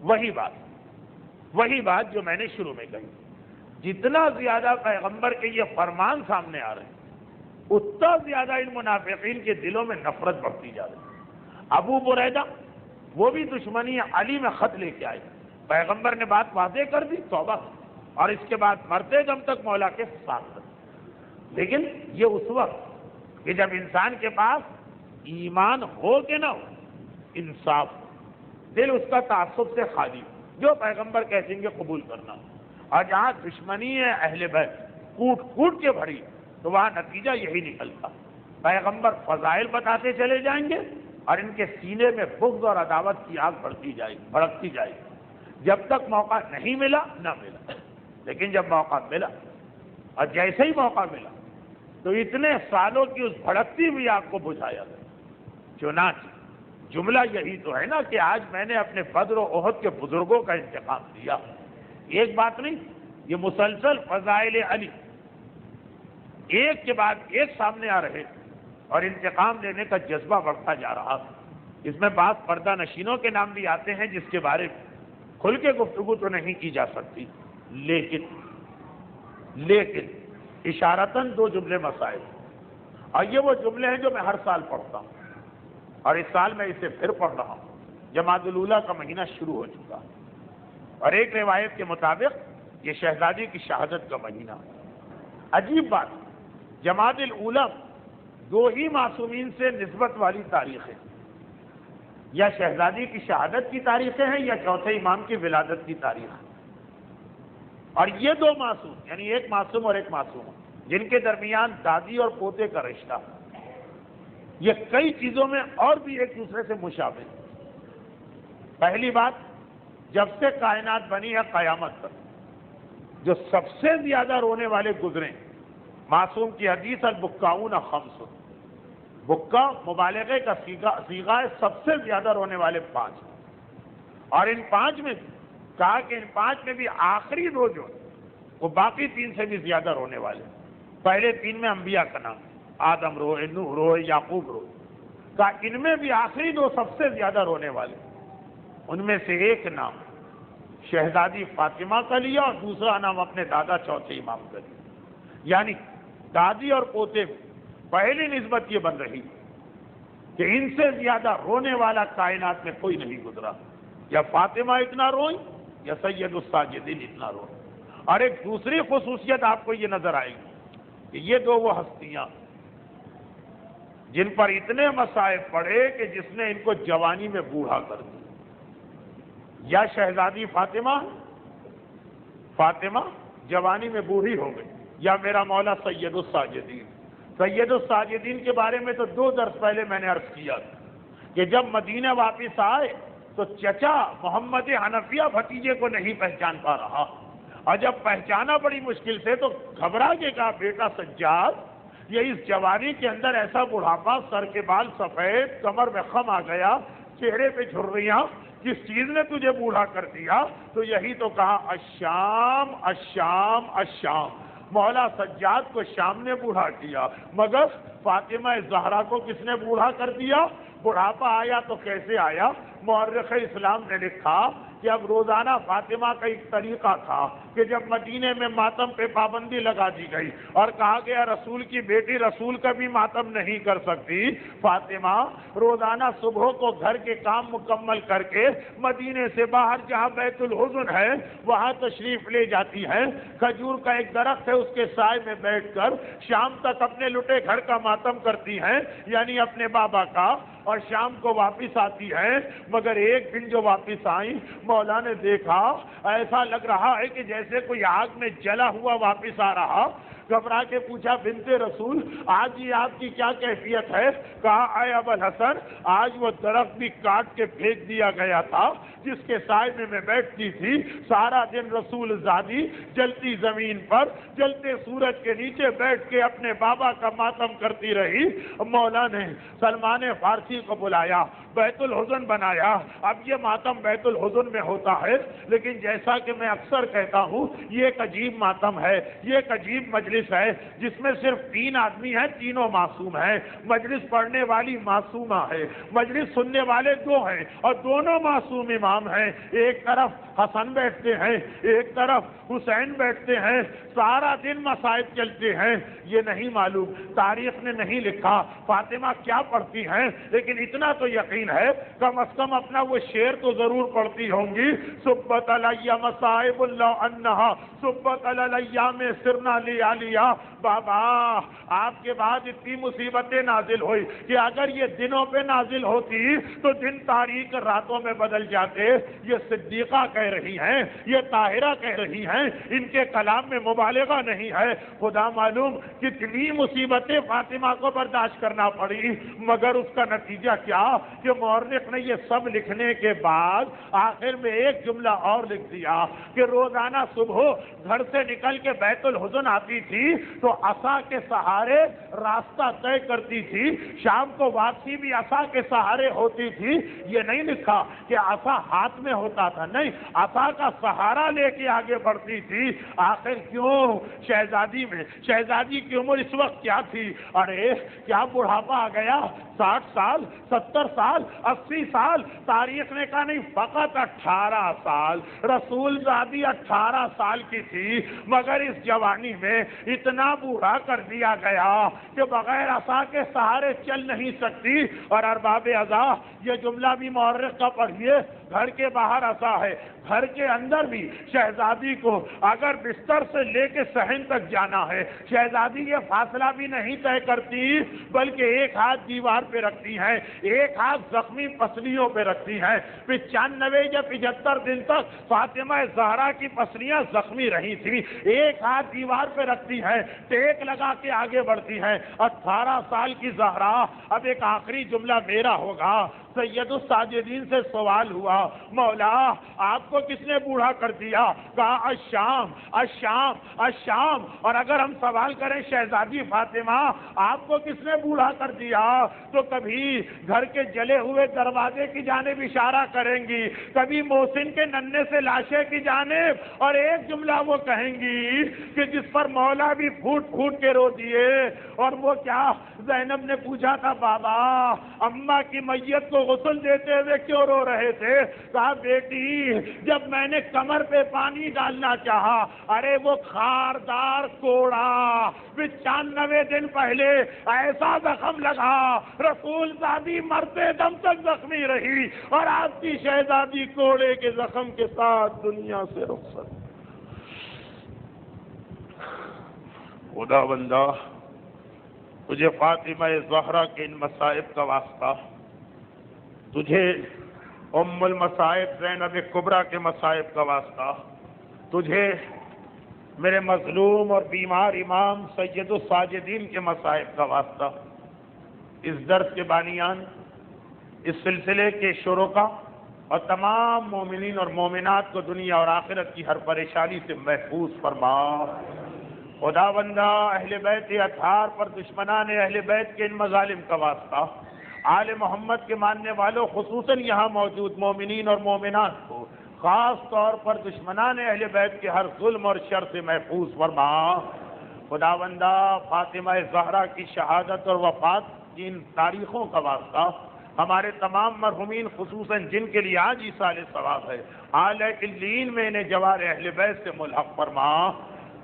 وہی بات جو میں نے شروع میں کہی، جتنا زیادہ پیغمبر کے یہ فرمان سامنے آ رہے ہیں، اتنا زیادہ ان منافقین کے دلوں میں نفرت بڑھتی جا رہی ہے۔ ابو بریدہ وہ بھی دشمنی علی میں خط لے کے آئے، پیغمبر نے بات واضح کر دی، توبہ، اور اس کے بعد مرتے دم تک مولا کے ساتھ رہے۔ لیکن یہ اس وقت کہ جب انسان کے پاس ایمان ہو کہ نہ ہو، انصاف، دل اس کا تعصب سے خالی، جو پیغمبر کہیں گے قبول کرنا، اور جہاں دشمنی ہے اہل بیت کوٹ کوٹ کے بھری، تو وہاں نتیجہ یہی نکلتا، پیغمبر فضائل بتاتے چلے جائیں گے اور ان کے سینے میں بغض اور عداوت کی آگ بڑھتی جائے گی، بھڑکتی جائے گی، جب تک موقع نہیں ملا نہ ملا۔ لیکن جب موقع ملا، اور جیسے ہی موقع ملا، تو اتنے سالوں کی اس بھڑکتی ہوئی آگ کو بجھایا گیا۔ چنانچہ جملہ یہی تو ہے نا کہ آج میں نے اپنے بدر و احد کے بزرگوں کا انتقام لیا، ایک بات نہیں، یہ مسلسل فضائل علی ایک کے بعد ایک سامنے آ رہے، اور انتقام لینے کا جذبہ بڑھتا جا رہا۔ اس میں بعض پردہ نشینوں کے نام بھی آتے ہیں جس کے بارے میں کھل کے گفتگو تو نہیں کی جا سکتی، لیکن اشارتاً دو جملے مسائل، اور یہ وہ جملے ہیں جو میں ہر سال پڑھتا ہوں، اور اس سال میں اسے پھر پڑھ رہا ہوں۔ جمادی الاولیٰ کا مہینہ شروع ہو چکا، اور ایک روایت کے مطابق یہ شہزادی کی شہادت کا مہینہ۔ عجیب بات، جمادی الاولیٰ دو ہی معصومین سے نسبت والی تاریخیں، یا شہزادی کی شہادت کی تاریخیں ہیں یا چوتھے امام کی ولادت کی تاریخ، اور یہ دو معصوم، یعنی ایک معصوم اور ایک معصوم، جن کے درمیان دادی اور پوتے کا رشتہ، یہ کئی چیزوں میں اور بھی ایک دوسرے سے مشابہ۔ پہلی بات جب سے کائنات بنی ہے قیامت تک جو سب سے زیادہ رونے والے گزرے، معصوم کی حدیث البکاؤن خمس، بکا مبالغے کا صیغہ ہے، سب سے زیادہ رونے والے 5، اور ان 5 میں کہا کہ ان 5 میں بھی آخری 2 جو وہ باقی 3 سے بھی زیادہ رونے والے۔ پہلے 3 میں انبیاء کا نام، آدم روئے، نوح روئے، یعقوب روئے، کہا ان میں بھی آخری 2 سب سے زیادہ رونے والے۔ ان میں سے ایک نام شہزادی فاطمہ کا لیا اور دوسرا نام اپنے دادا چوتھے امام کا لیا، یعنی دادی اور پوتے میں پہلی نسبت یہ بن رہی کہ ان سے زیادہ رونے والا کائنات میں کوئی نہیں گزرا، یا فاطمہ اتنا روئی یا سید الساجدین اتنا روئی۔ اور ایک دوسری خصوصیت آپ کو یہ نظر آئے گی کہ یہ 2 وہ ہستیاں جن پر اتنے مصائب پڑے کہ جس نے ان کو جوانی میں بوڑھا کر دیا، یا شہزادی فاطمہ جوانی میں بوڑھی ہو گئی، یا میرا مولا سید الساجدین۔ سید الساجدین کے بارے میں تو 2 درس پہلے میں نے عرض کیا کہ جب مدینہ واپس آئے تو چچا محمد حنفیہ بھتیجے کو نہیں پہچان پا رہا، اور جب پہچانا بڑی مشکل سے تو گھبرا کے کہا بیٹا سجاد، یہ اس جوانی کے اندر ایسا بڑھاپا، سر کے بال سفید، کمر میں خم آ گیا، چہرے پہ جھریاں، جس چیز نے تجھے بوڑھا کر دیا؟ تو یہی تو کہا الشام الشام الشام، مولا سجاد کو شام نے بوڑھا کیا، مگر فاطمہ زہرا کو کس نے بوڑھا کر دیا؟ بڑھاپا آیا تو کیسے آیا؟ مورخ اسلام نے لکھا کہ اب روزانہ فاطمہ کا ایک طریقہ تھا کہ جب مدینے میں ماتم پہ پابندی لگا دی گئی اور کہا گیا رسول کی بیٹی رسول کا بھی ماتم نہیں کر سکتی، فاطمہ روزانہ صبح کو گھر کے کام مکمل کر کے مدینے سے باہر جہاں بیت الحزن ہے وہاں تشریف لے جاتی ہے، کھجور کا ایک درخت ہے اس کے سائے میں بیٹھ کر شام تک اپنے لٹے گھر کا ماتم کرتی ہیں، یعنی اپنے بابا کا، اور شام کو واپس آتی ہیں۔ مگر ایک دن جو واپس آئیں، مولا نے دیکھا ایسا لگ رہا ہے کہ جیسے کوئی آگ میں جلا ہوا واپس آ رہا۔ گھبرا کے پوچھا بنت رسول آج یہ آپ کی کیا کیفیت ہے؟ کہا اے ابو الحسن، آج وہ درخت بھی کاٹ کے پھینک دیا گیا تھا جس کے سائے میں بیٹھتی تھی، سارا دن رسول زادی جلتی زمین پر جلتے سورج کے نیچے بیٹھ کے اپنے بابا کا ماتم کرتی رہی۔ مولا نے سلمان فارسی کو بلایا، بیت الحزن بنایا۔ اب یہ ماتم بیت الحزن میں ہوتا ہے، لیکن جیسا کہ میں اکثر کہتا ہوں یہ ایک عجیب ماتم ہے، یہ ایک عجیب مجلس ہے جس میں صرف 3 آدمی ہیں، تینوں معصوم ہیں۔ مجلس پڑھنے والی معصومہ ہے، مجلس سننے والے 2 ہیں اور دونوں معصوم امام ہیں۔ ایک طرف حسن بیٹھتے ہیں، ایک طرف حسین بیٹھتے ہیں، سارا دن مصائب چلتے ہیں۔ یہ نہیں معلوم، تاریخ نے نہیں لکھا فاطمہ کیا پڑھتی ہیں، لیکن اتنا تو یقین ہے کم از کم اپنا وہ شعر تو ضرور پڑھتی ہوں گی، صبت علیہ مصائب اللہ انہا صبت علیہ میں سرنا لیا۔ بابا آپ کے بعد اتنی مصیبتیں نازل ہوئی کہ اگر یہ دنوں پہ نازل ہوتی تو دن تاریخ راتوں میں بدل جاتے۔ یہ صدیقہ کہہ رہی ہیں، یہ طاہرہ کہہ رہی ہیں، ان کے کلام میں مبالغہ نہیں ہے۔ خدا معلوم کتنی مصیبتیں فاطمہ کو برداشت کرنا پڑی، مگر اس کا نتیجہ کیا کہ مورخ نے یہ سب لکھنے کے بعد آخر میں ایک جملہ اور لکھ دیا کہ روزانہ صبح گھر سے نکل کے بیت الحزن آتی تھی تو عصا کے سہارے راستہ طے کرتی تھی، شام کو واپسی بھی عصا کے سہارے ہوتی تھی۔ یہ نہیں لکھا کہ عصا ہاتھ میں ہوتا تھا، نہیں، عصا کا سہارا لے کے آگے بڑھتی تھی۔ آخر کیوں؟ شہزادی کی عمر اس وقت کیا تھی؟ ارے کیا بڑھاپا آ گیا؟ 60 سال، 70 سال، 80 سال؟ تاریخ نے کہا نہیں، فقط 18 سال۔ رسول زادی 18 سال کی تھی، مگر اس جوانی میں اتنا بوڑھا کر دیا گیا کہ بغیر عصا کے سہارے چل نہیں سکتی۔ اور ارباب عزا یہ جملہ بھی مورخ کا پڑھیے، گھر کے باہر عصا ہے، گھر کے اندر بھی شہزادی کو اگر بستر سے لے کے صحن تک جانا ہے، شہزادی یہ فاصلہ بھی نہیں طے کرتی، بلکہ ایک ہاتھ دیوار پہ رکھتی ہیں، ایک ہاتھ زخمی پسلیوں پہ رکھتی ہیں۔ 95 یا 75 دن تک فاطمہ زہرا کی پسلیاں زخمی رہی تھی، ایک ہاتھ دیوار پہ رکھتی ہیں، ٹیک لگا کے آگے بڑھتی ہیں۔ 18 سال کی زہرا، اب ایک آخری جملہ میرا ہوگا۔ سید الساجدین سے سوال ہوا، مولا آپ کو کس نے بوڑھا کر دیا؟ کہا الشام الشام الشام۔ اور اگر ہم سوال کریں شہزادی فاطمہ آپ کو کس نے بوڑھا کر دیا، تو کبھی گھر کے جلے ہوئے دروازے کی جانب اشارہ کریں گی، کبھی محسن کے ننھے سے لاشے کی جانب، اور ایک جملہ وہ کہیں گی کہ جس پر مولا بھی پھوٹ پھوٹ کے رو دیے۔ اور وہ کیا؟ زینب نے پوچھا تھا بابا اماں کی میت کو غسل دیتے ہوئے کیوں رو رہے تھے؟ کہا بیٹی جب میں نے کمر پہ پانی ڈالنا چاہا، ارے وہ خاردار کوڑا 95 دن پہلے ایسا زخم لگا، رسول زادی مرتے دم تک زخمی رہی، اور آپ کی شہزادی کوڑے کے زخم کے ساتھ دنیا سے رخصت۔ خدا بندہ تجھے فاطمہ زہرا کے ان مصائب کا واسطہ، تجھے ام المصائب زینب کبریٰ کے مصائب کا واسطہ، تجھے میرے مظلوم اور بیمار امام سید الساجدین کے مصائب کا واسطہ، اس درس کے بانیان، اس سلسلے کے شرکا اور تمام مومنین اور مومنات کو دنیا اور آخرت کی ہر پریشانی سے محفوظ فرما۔ خدا بندہ اہل بیت اطہار پر دشمنان اہل بیت کے ان مظالم کا واسطہ، آل محمد کے ماننے والوں خصوصاً یہاں موجود مومنین اور مومنات کو خاص طور پر دشمنان اہل بیت کے ہر ظلم اور شر سے محفوظ فرما۔ خدا بندہ فاطمہ زہرا کی شہادت اور وفات کی ان تاریخوں کا واسطہ، ہمارے تمام مرحومین خصوصاً جن کے لیے آج ایصال ثواب ہے، اعلی علیین میں انہیں جوار اہل بیت سے ملحق فرما۔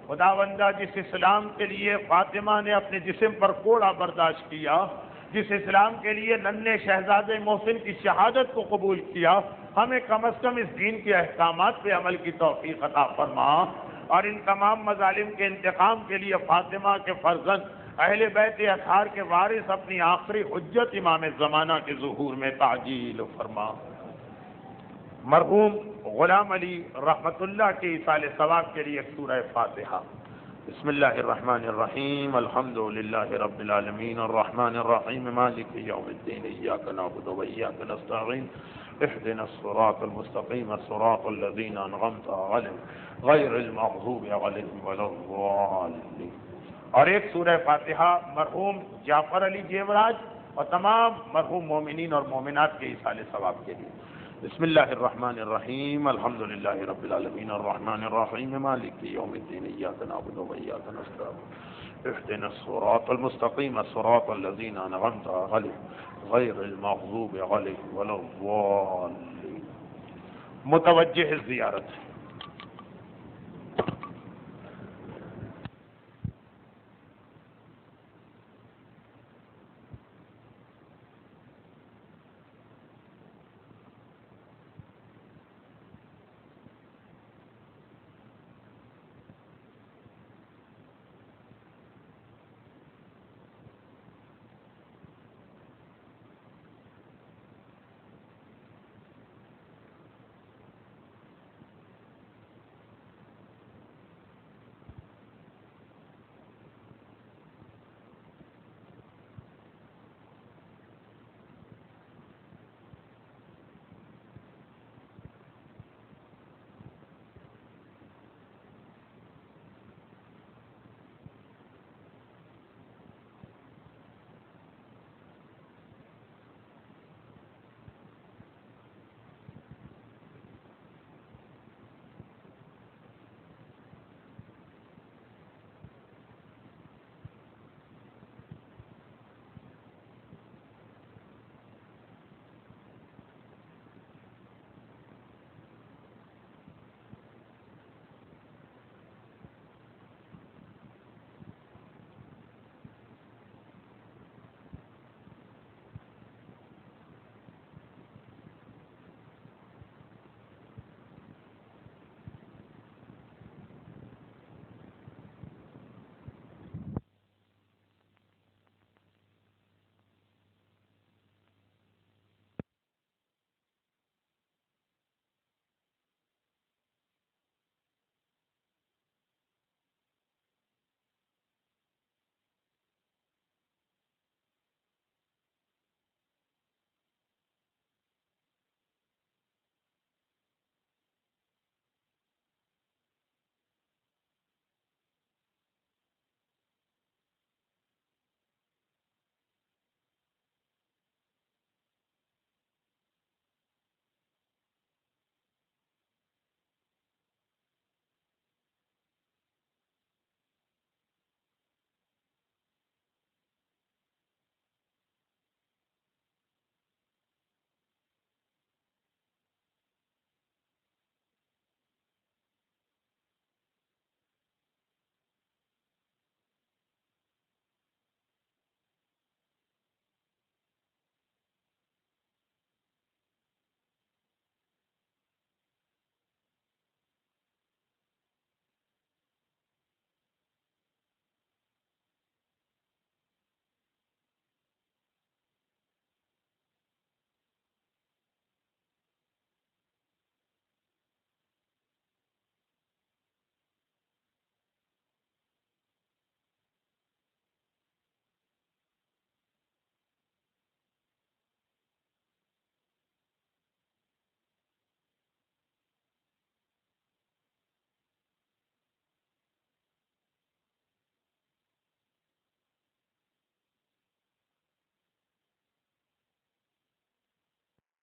خدا بندہ جس اسلام کے لیے فاطمہ نے اپنے جسم پر کوڑا برداشت کیا، جس اسلام کے لیے ننھے شہزادے محسن کی شہادت کو قبول کیا، ہمیں کم از کم اس دین کے احکامات پہ عمل کی توفیق عطا فرما، اور ان تمام مظالم کے انتقام کے لیے فاطمہ کے فرزند اہل بیت اطہار کے وارث اپنی آخری حجت امام زمانہ کے ظہور میں تعجیل فرما۔ مرحوم غلام علی رحمت اللہ کے ایصال ثواب کے لیے ایک سورہ فاتحہ۔ بسم اللہ الرحمن الرحیم، الحمد للہ رب العالمین الرحمن الرحیم مالک یوم الدین، ایاک نعبد و ایاک نستعین، اہدنا الصراط المستقیم صراط الذین انعمت علیہم غیر المغضوب علیہم ولا الضالین۔ اور ایک سورہ فاتحہ مرحوم جعفر علی جیوراج اور تمام مرحوم مومنین اور مومنات کے ایصال ثواب کے لیے۔ بسم اللہ الرحمن الرحیم، الحمد للہ رب العالمین الرحمن الرحیم مالک یوم الدین، ایاک نعبد و ایاک نستعین، اہدنا الصراط المستقیم صراط الذین انعمت علیہم غیر المغضوب علیہم ولا الضالین۔ متوجہ زیارت